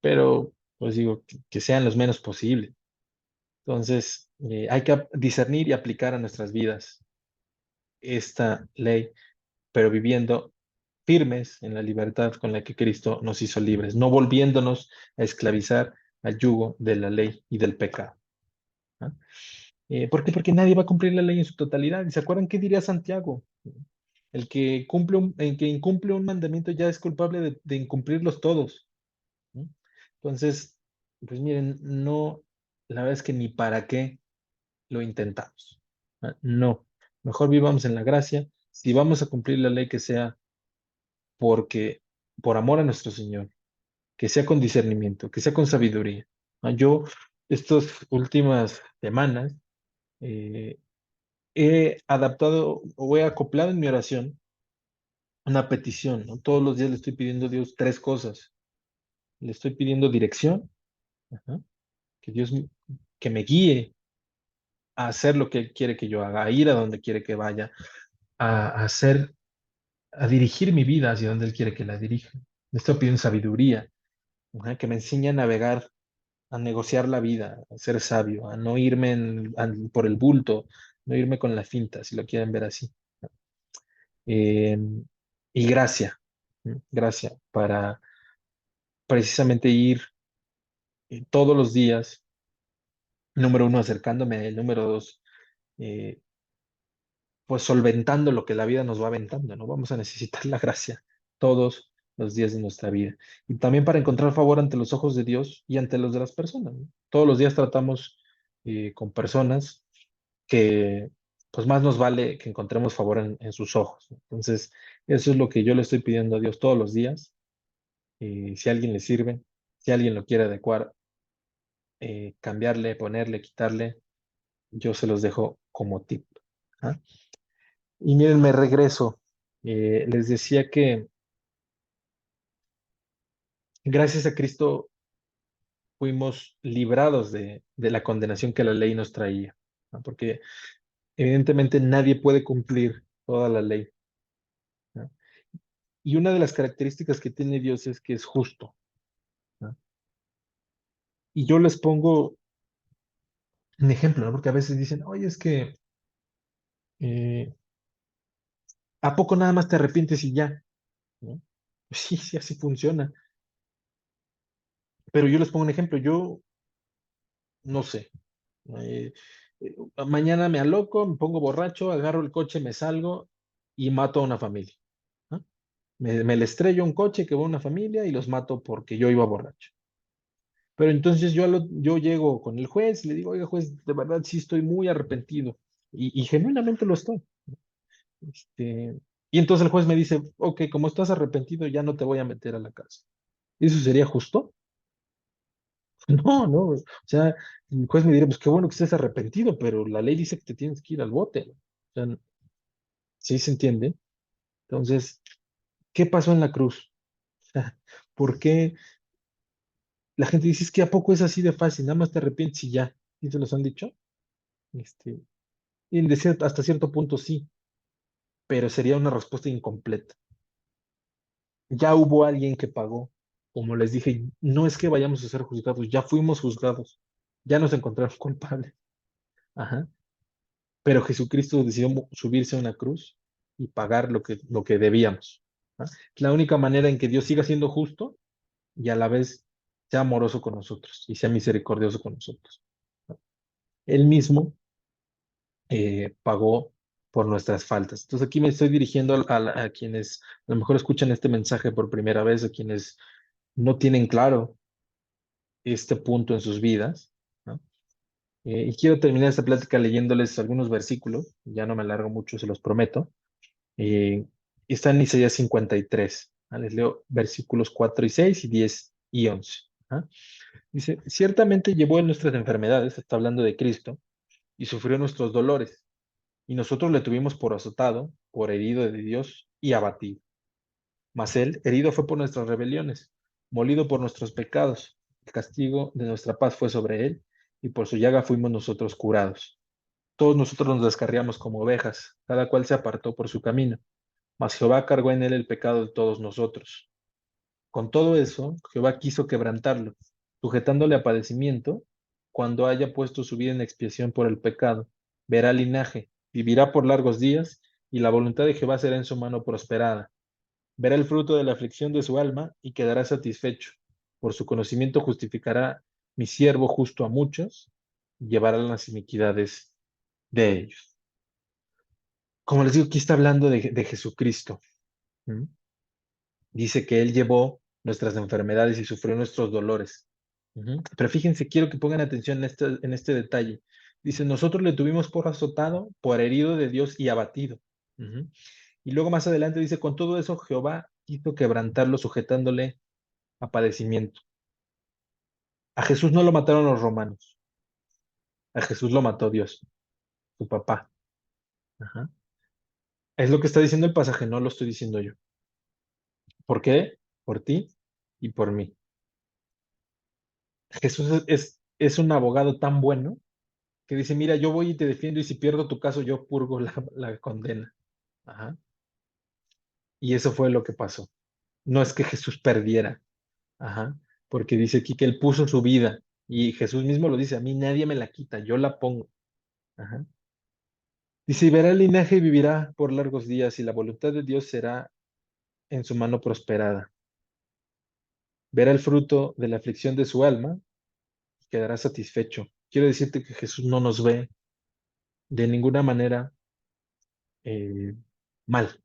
Pero, pues digo, que sean los menos posibles. Entonces, hay que discernir y aplicar a nuestras vidas esta ley, pero viviendo firmes en la libertad con la que Cristo nos hizo libres, no volviéndonos a esclavizar al yugo de la ley y del pecado. ¿Ah? ¿Por qué? Porque nadie va a cumplir la ley en su totalidad. ¿Y se acuerdan qué diría Santiago? El que incumple un mandamiento ya es culpable de incumplirlos todos. ¿No? Entonces, pues miren, no, la verdad es que ni para qué lo intentamos. ¿Ah? No, mejor vivamos en la gracia. Si vamos a cumplir la ley, que sea porque por amor a nuestro Señor, que sea con discernimiento, que sea con sabiduría. ¿Ah? Yo, estas últimas semanas, eh, he adaptado o he acoplado en mi oración una petición, ¿no? Todos los días le estoy pidiendo a Dios tres cosas. Le estoy pidiendo dirección, ajá, que Dios que me guíe a hacer lo que Él quiere que yo haga, a ir a donde quiere que vaya, a hacer, a dirigir mi vida hacia donde Él quiere que la dirija. Le estoy pidiendo sabiduría, ajá, que me enseñe a navegar, a negociar la vida, a ser sabio, a no irme por el bulto, no irme con la finta, si lo quieren ver así. Eh, y gracia, gracia para precisamente ir todos los días, número uno, acercándome a él, número dos, eh, pues solventando lo que la vida nos va aventando, ¿no? Vamos a necesitar la gracia todos los días de nuestra vida. Y también para encontrar favor ante los ojos de Dios y ante los de las personas, ¿no? Todos los días tratamos con personas que, pues más nos vale que encontremos favor en sus ojos, ¿no? Entonces, eso es lo que yo le estoy pidiendo a Dios todos los días. Si a alguien le sirve, si alguien lo quiere adecuar, cambiarle, ponerle, quitarle, yo se los dejo como tip. ¿Ah? Y miren, me regreso. Les decía que gracias a Cristo fuimos librados de la condenación que la ley nos traía, ¿no? Porque evidentemente nadie puede cumplir toda la ley, ¿no? Y una de las características que tiene Dios es que es justo, ¿no? Y yo les pongo un ejemplo, ¿no? Porque a veces dicen, oye, es que eh, ¿a poco nada más te arrepientes y ya? ¿No? Pues sí, sí, así funciona. Pero yo les pongo un ejemplo. Yo no sé. eh, Mañana me aloco, me pongo borracho, agarro el coche, me salgo y mato a una familia, ¿no? Me le estrello un coche que va a una familia y los mato porque yo iba borracho. Pero entonces yo llego con el juez y le digo, oiga, juez, de verdad sí estoy muy arrepentido. Y genuinamente lo estoy. Y entonces el juez me dice, ok, como estás arrepentido, ya no te voy a meter a la cárcel. ¿Eso sería justo? No, no. O sea, el juez me diría, pues qué bueno que estés arrepentido, pero la ley dice que te tienes que ir al bote, ¿no? O sea, ¿sí se entiende? Entonces, ¿qué pasó en la cruz? ¿Por qué la gente dice, es que a poco es así de fácil, nada más te arrepientes y ya? ¿Y se los han dicho? Este, y hasta cierto punto sí, pero sería una respuesta incompleta. Ya hubo alguien que pagó. Como les dije, no es que vayamos a ser juzgados, ya fuimos juzgados, ya nos encontraron culpables. Ajá. Pero Jesucristo decidió subirse a una cruz y pagar lo que debíamos. ¿Ah? La única manera en que Dios siga siendo justo y a la vez sea amoroso con nosotros y sea misericordioso con nosotros. ¿No? Él mismo pagó por nuestras faltas. Entonces aquí me estoy dirigiendo a quienes a lo mejor escuchan este mensaje por primera vez, a quienes no tienen claro este punto en sus vidas, ¿no? Y quiero terminar esta plática leyéndoles algunos versículos, ya no me alargo mucho, se los prometo. Eh, Está en Isaías 53. Les leo versículos 4 y 6 y 10 y 11. ¿Ah? Dice, ciertamente llevó en nuestras enfermedades, está hablando de Cristo, y sufrió nuestros dolores, y nosotros le tuvimos por azotado, por herido de Dios y abatido. Mas él herido fue por nuestras rebeliones, molido por nuestros pecados. El castigo de nuestra paz fue sobre él, y por su llaga fuimos nosotros curados. Todos nosotros nos descarriamos como ovejas, cada cual se apartó por su camino, mas Jehová cargó en él el pecado de todos nosotros. Con todo eso, Jehová quiso quebrantarlo, sujetándole a padecimiento, cuando haya puesto su vida en expiación por el pecado. Verá linaje, vivirá por largos días, y la voluntad de Jehová será en su mano prosperada. Verá el fruto de la aflicción de su alma y quedará satisfecho. Por su conocimiento justificará mi siervo justo a muchos, y llevará las iniquidades de ellos. Como les digo, aquí está hablando de Jesucristo. ¿Mm? Dice que Él llevó nuestras enfermedades y sufrió nuestros dolores. Ujú. Pero fíjense, quiero que pongan atención en este detalle. Dice, nosotros le tuvimos por azotado, por herido de Dios y abatido. Ujú. Y luego más adelante dice, con todo eso Jehová quiso quebrantarlo sujetándole a padecimiento. A Jesús no lo mataron los romanos, a Jesús lo mató Dios, su papá. Ajá. Es lo que está diciendo el pasaje, no lo estoy diciendo yo. ¿Por qué? Por ti y por mí. Jesús es un abogado tan bueno que dice, mira, yo voy y te defiendo y si pierdo tu caso, yo purgo la condena. Ajá. Y eso fue lo que pasó. No es que Jesús perdiera, ajá, porque dice aquí que él puso su vida y Jesús mismo lo dice, a mí nadie me la quita, yo la pongo. Ajá. Dice, y verá el linaje y vivirá por largos días y la voluntad de Dios será en su mano prosperada. Verá el fruto de la aflicción de su alma y quedará satisfecho. Quiero decirte que Jesús no nos ve de ninguna manera eh, mal,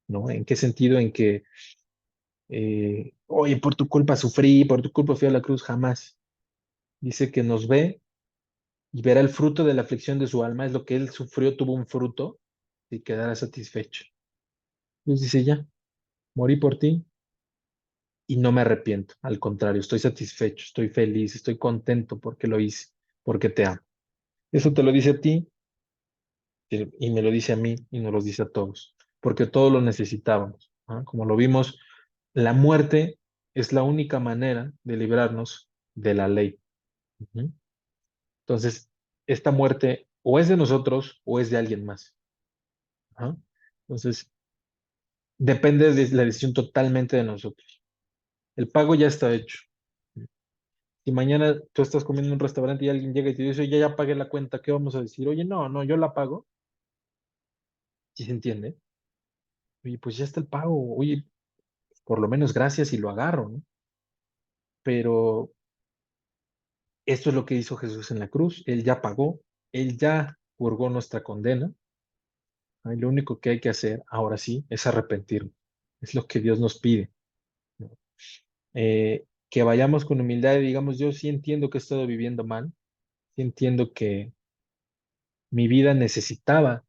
¿no? ¿En qué sentido? En que oye, por tu culpa sufrí, por tu culpa fui a la cruz, jamás. Dice que nos ve y verá el fruto de la aflicción de su alma, es lo que él sufrió, tuvo un fruto y quedará satisfecho. Entonces dice, ya, morí por ti y no me arrepiento, al contrario, estoy satisfecho, estoy feliz, estoy contento porque lo hice, porque te amo. Eso te lo dice a ti y me lo dice a mí y nos lo dice a todos, porque todos lo necesitábamos. ¿Ah? Como lo vimos, la muerte es la única manera de librarnos de la ley. Ujú. Entonces, esta muerte o es de nosotros o es de alguien más. Ajá. Entonces, depende de la decisión totalmente de nosotros. El pago ya está hecho. Si mañana tú estás comiendo en un restaurante y alguien llega y te dice, oye, ya pagué la cuenta, ¿qué vamos a decir? Oye, no, no, yo la pago. ¿Sí se entiende? Oye, pues ya está el pago. Oye, por lo menos gracias y lo agarro, ¿no? Pero esto es lo que hizo Jesús en la cruz. Él ya pagó, él ya purgó nuestra condena. ¿No? Y lo único que hay que hacer ahora sí es arrepentirnos. Es lo que Dios nos pide. ¿No? Que vayamos con humildad y digamos, yo sí entiendo que he estado viviendo mal, sí entiendo que mi vida necesitaba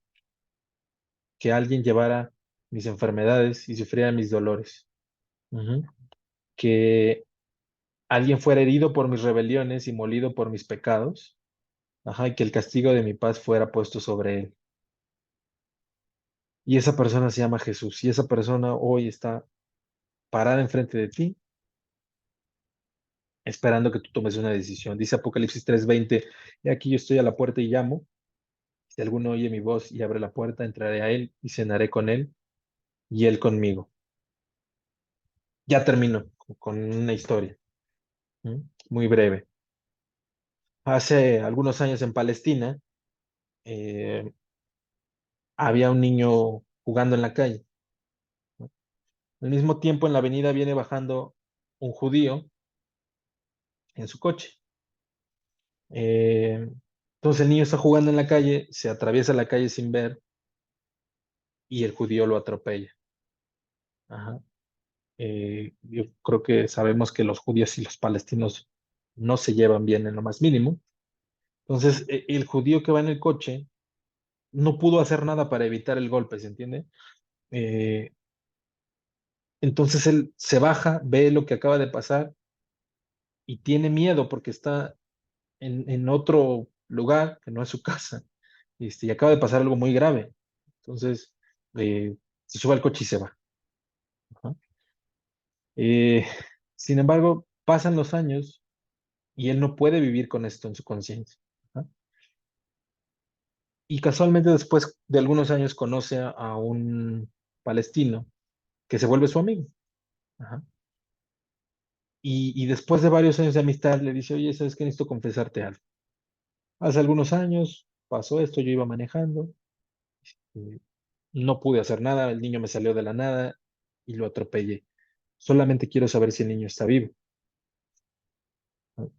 que alguien llevara mis enfermedades y sufriera mis dolores. Ujú. Que alguien fuera herido por mis rebeliones y molido por mis pecados. Ajá, y que el castigo de mi paz fuera puesto sobre él. Y esa persona se llama Jesús. Y esa persona hoy está parada enfrente de ti, esperando que tú tomes una decisión. Dice Apocalipsis 3:20, y aquí yo estoy a la puerta y llamo. Si alguno oye mi voz y abre la puerta, entraré a él y cenaré con él y él conmigo. Ya termino con una historia, ¿m? Muy breve. Hace algunos años en Palestina eh, había un niño jugando en la calle. ¿No? Al mismo tiempo en la avenida viene bajando un judío en su coche. Eh, entonces el niño está jugando en la calle, se atraviesa la calle sin ver y el judío lo atropella. Ajá. Yo creo que sabemos que los judíos y los palestinos no se llevan bien en lo más mínimo. Entonces, el judío que va en el coche no pudo hacer nada para evitar el golpe, ¿se entiende? Eh, entonces él se baja, ve lo que acaba de pasar y tiene miedo porque está en otro lugar que no es su casa. Y acaba de pasar algo muy grave. Entonces, se sube al coche y se va. Ajá. Eh, Sin embargo, pasan los años y él no puede vivir con esto en su conciencia. Ajá. Y casualmente después de algunos años conoce a un palestino que se vuelve su amigo. Ajá. Y después de varios años de amistad le dice, oye, ¿sabes qué? Necesito confesarte algo. Hace algunos años pasó esto, yo iba manejando, eh, no pude hacer nada, el niño me salió de la nada y lo atropellé. Solamente quiero saber si el niño está vivo. ¿No?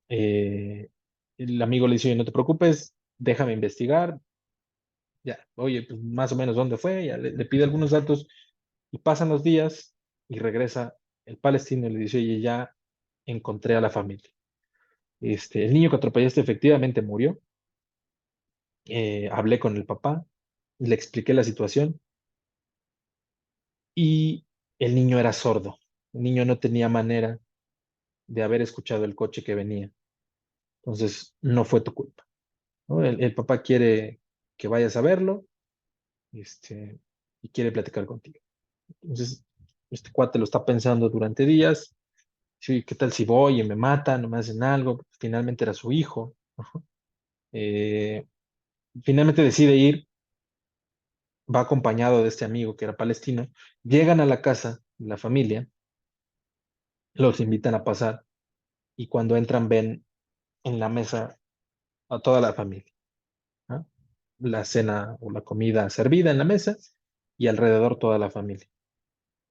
El amigo le dice, oye, no te preocupes, déjame investigar. Ya, oye, pues más o menos dónde fue, ya le pide algunos datos y pasan los días y regresa el palestino y le dice, oye, ya encontré a la familia. El niño que atropellaste efectivamente murió. Hablé con el papá, le expliqué la situación y el niño era sordo. El niño no tenía manera de haber escuchado el coche que venía. Entonces, no fue tu culpa, ¿no? El papá quiere que vayas a verlo, este, y quiere platicar contigo. Entonces, este cuate lo está pensando durante días. Sí, ¿qué tal si voy y me matan, no me hacen algo? Finalmente era su hijo. Eh, Finalmente decide ir, va acompañado de este amigo que era palestino. Llegan a la casa de la familia, los invitan a pasar y cuando entran ven en la mesa a toda la familia, ¿no? La cena o la comida servida en la mesa y alrededor toda la familia.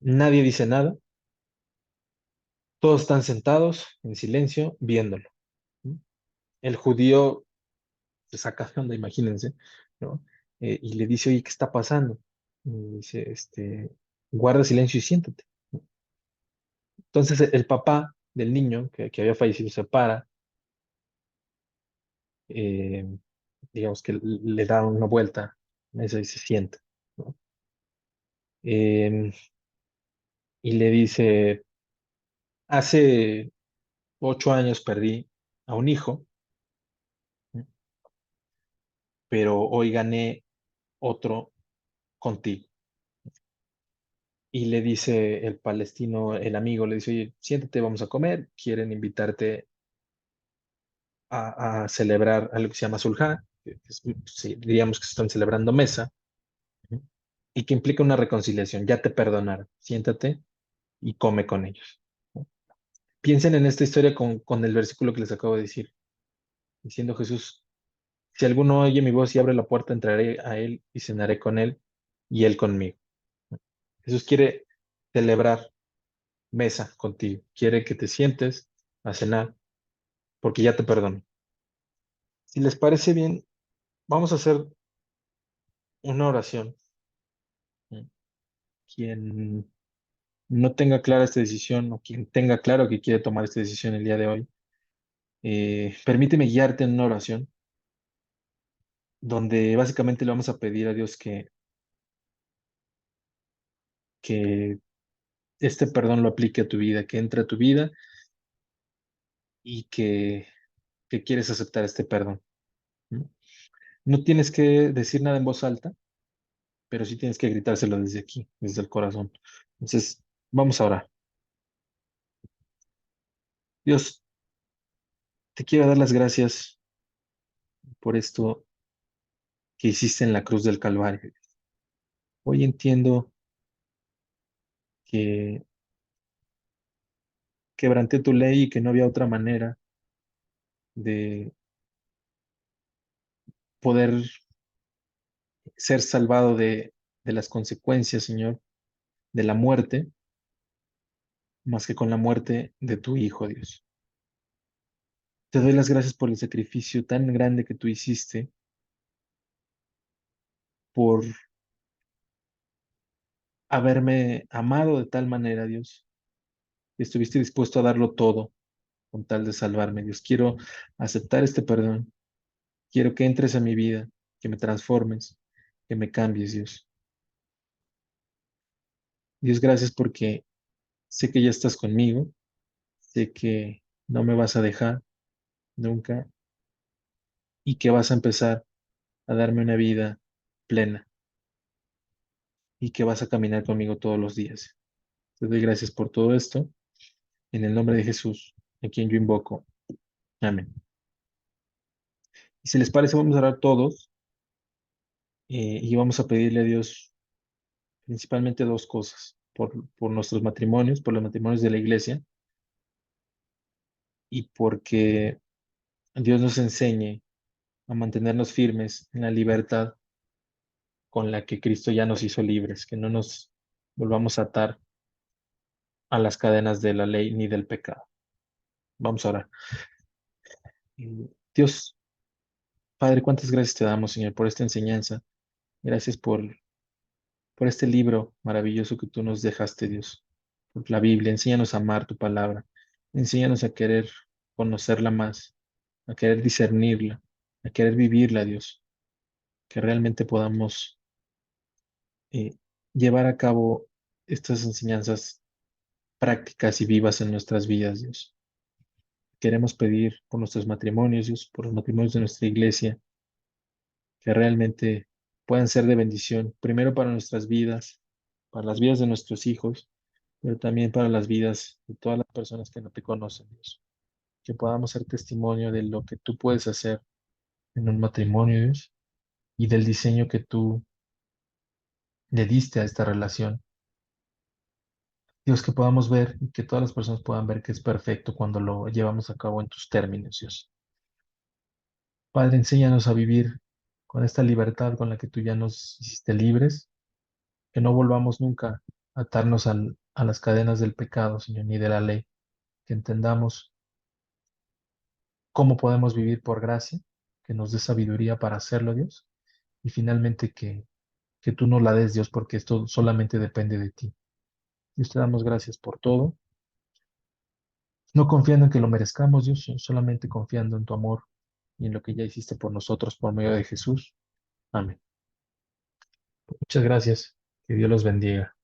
Nadie dice nada, todos están sentados en silencio viéndolo, ¿no? El judío se saca de onda, imagínense, ¿no? Y le dice, oye, ¿qué está pasando? Y dice, guarda silencio y siéntate. Entonces el papá del niño que había fallecido se para, eh, digamos que le da una vuelta a la mesa y se sienta, ¿no? Em, y le dice, hace 8 años perdí a un hijo, ¿no? Pero hoy gané otro contigo. Y le dice el palestino, el amigo, le dice, oye, siéntate, vamos a comer, quieren invitarte a celebrar algo que se llama Sulhá, sí, diríamos que se están celebrando mesa, ¿no? Y que implica una reconciliación, ya te perdonaron, siéntate y come con ellos, ¿no? Piensen en esta historia con el versículo que les acabo de decir, diciendo Jesús, si alguno oye mi voz y abre la puerta, entraré a él y cenaré con él y él conmigo. Jesús quiere celebrar mesa contigo, quiere que te sientes a cenar porque ya te perdonó. Si les parece bien, vamos a hacer una oración. ¿No? Quien no tenga clara esta decisión o quien tenga claro que quiere tomar esta decisión el día de hoy, permíteme guiarte en una oración donde básicamente le vamos a pedir a Dios que este perdón lo aplique a tu vida, que entre a tu vida y que quieres aceptar este perdón. ¿No? No tienes que decir nada en voz alta, pero sí tienes que gritárselo desde aquí, desde el corazón. Entonces, vamos a orar. Dios, te quiero dar las gracias por esto que hiciste en la cruz del Calvario. Hoy entiendo que quebranté tu ley y que no había otra manera de poder ser salvado de las consecuencias, Señor, de la muerte, más que con la muerte de tu Hijo, Dios. Te doy las gracias por el sacrificio tan grande que tú hiciste, por haberme amado de tal manera, Dios, que estuviste dispuesto a darlo todo con tal de salvarme, Dios. Quiero aceptar este perdón. Quiero que entres a mi vida, que me transformes, que me cambies, Dios. Dios, gracias porque sé que ya estás conmigo, sé que no me vas a dejar nunca y que vas a empezar a darme una vida plena y que vas a caminar conmigo todos los días. Te doy gracias por todo esto, en el nombre de Jesús, a quien yo invoco. Amén. Y si les parece, vamos a orar todos y vamos a pedirle a Dios principalmente dos cosas, por nuestros matrimonios, por los matrimonios de la iglesia y porque Dios nos enseñe a mantenernos firmes en la libertad con la que Cristo ya nos hizo libres, que no nos volvamos a atar a las cadenas de la ley ni del pecado. Vamos a orar. Dios, Padre, cuántas gracias te damos, Señor, por esta enseñanza. Gracias por este libro maravilloso que tú nos dejaste, Dios, por la Biblia. Enséñanos a amar tu palabra. Enséñanos a querer conocerla más, a querer discernirla, a querer vivirla, Dios. Que realmente podamos eh, llevar a cabo estas enseñanzas prácticas y vivas en nuestras vidas, Dios. Queremos pedir por nuestros matrimonios, Dios, por los matrimonios de nuestra iglesia, que realmente puedan ser de bendición, primero para nuestras vidas, para las vidas de nuestros hijos, pero también para las vidas de todas las personas que no te conocen, Dios. Que podamos ser testimonio de lo que tú puedes hacer en un matrimonio, Dios, y del diseño que tú le diste a esta relación. Dios, que podamos ver y que todas las personas puedan ver que es perfecto cuando lo llevamos a cabo en tus términos, Dios. Padre, enséñanos a vivir con esta libertad con la que tú ya nos hiciste libres, que no volvamos nunca a atarnos a las cadenas del pecado, Señor, ni de la ley, que entendamos cómo podemos vivir por gracia, que nos dé sabiduría para hacerlo, Dios, y finalmente que tú nos la des, Dios, porque esto solamente depende de ti. Dios, te damos gracias por todo, no confiando en que lo merezcamos, Dios, solamente confiando en tu amor y en lo que ya hiciste por nosotros por medio de Jesús. Amén. Muchas gracias. Que Dios los bendiga.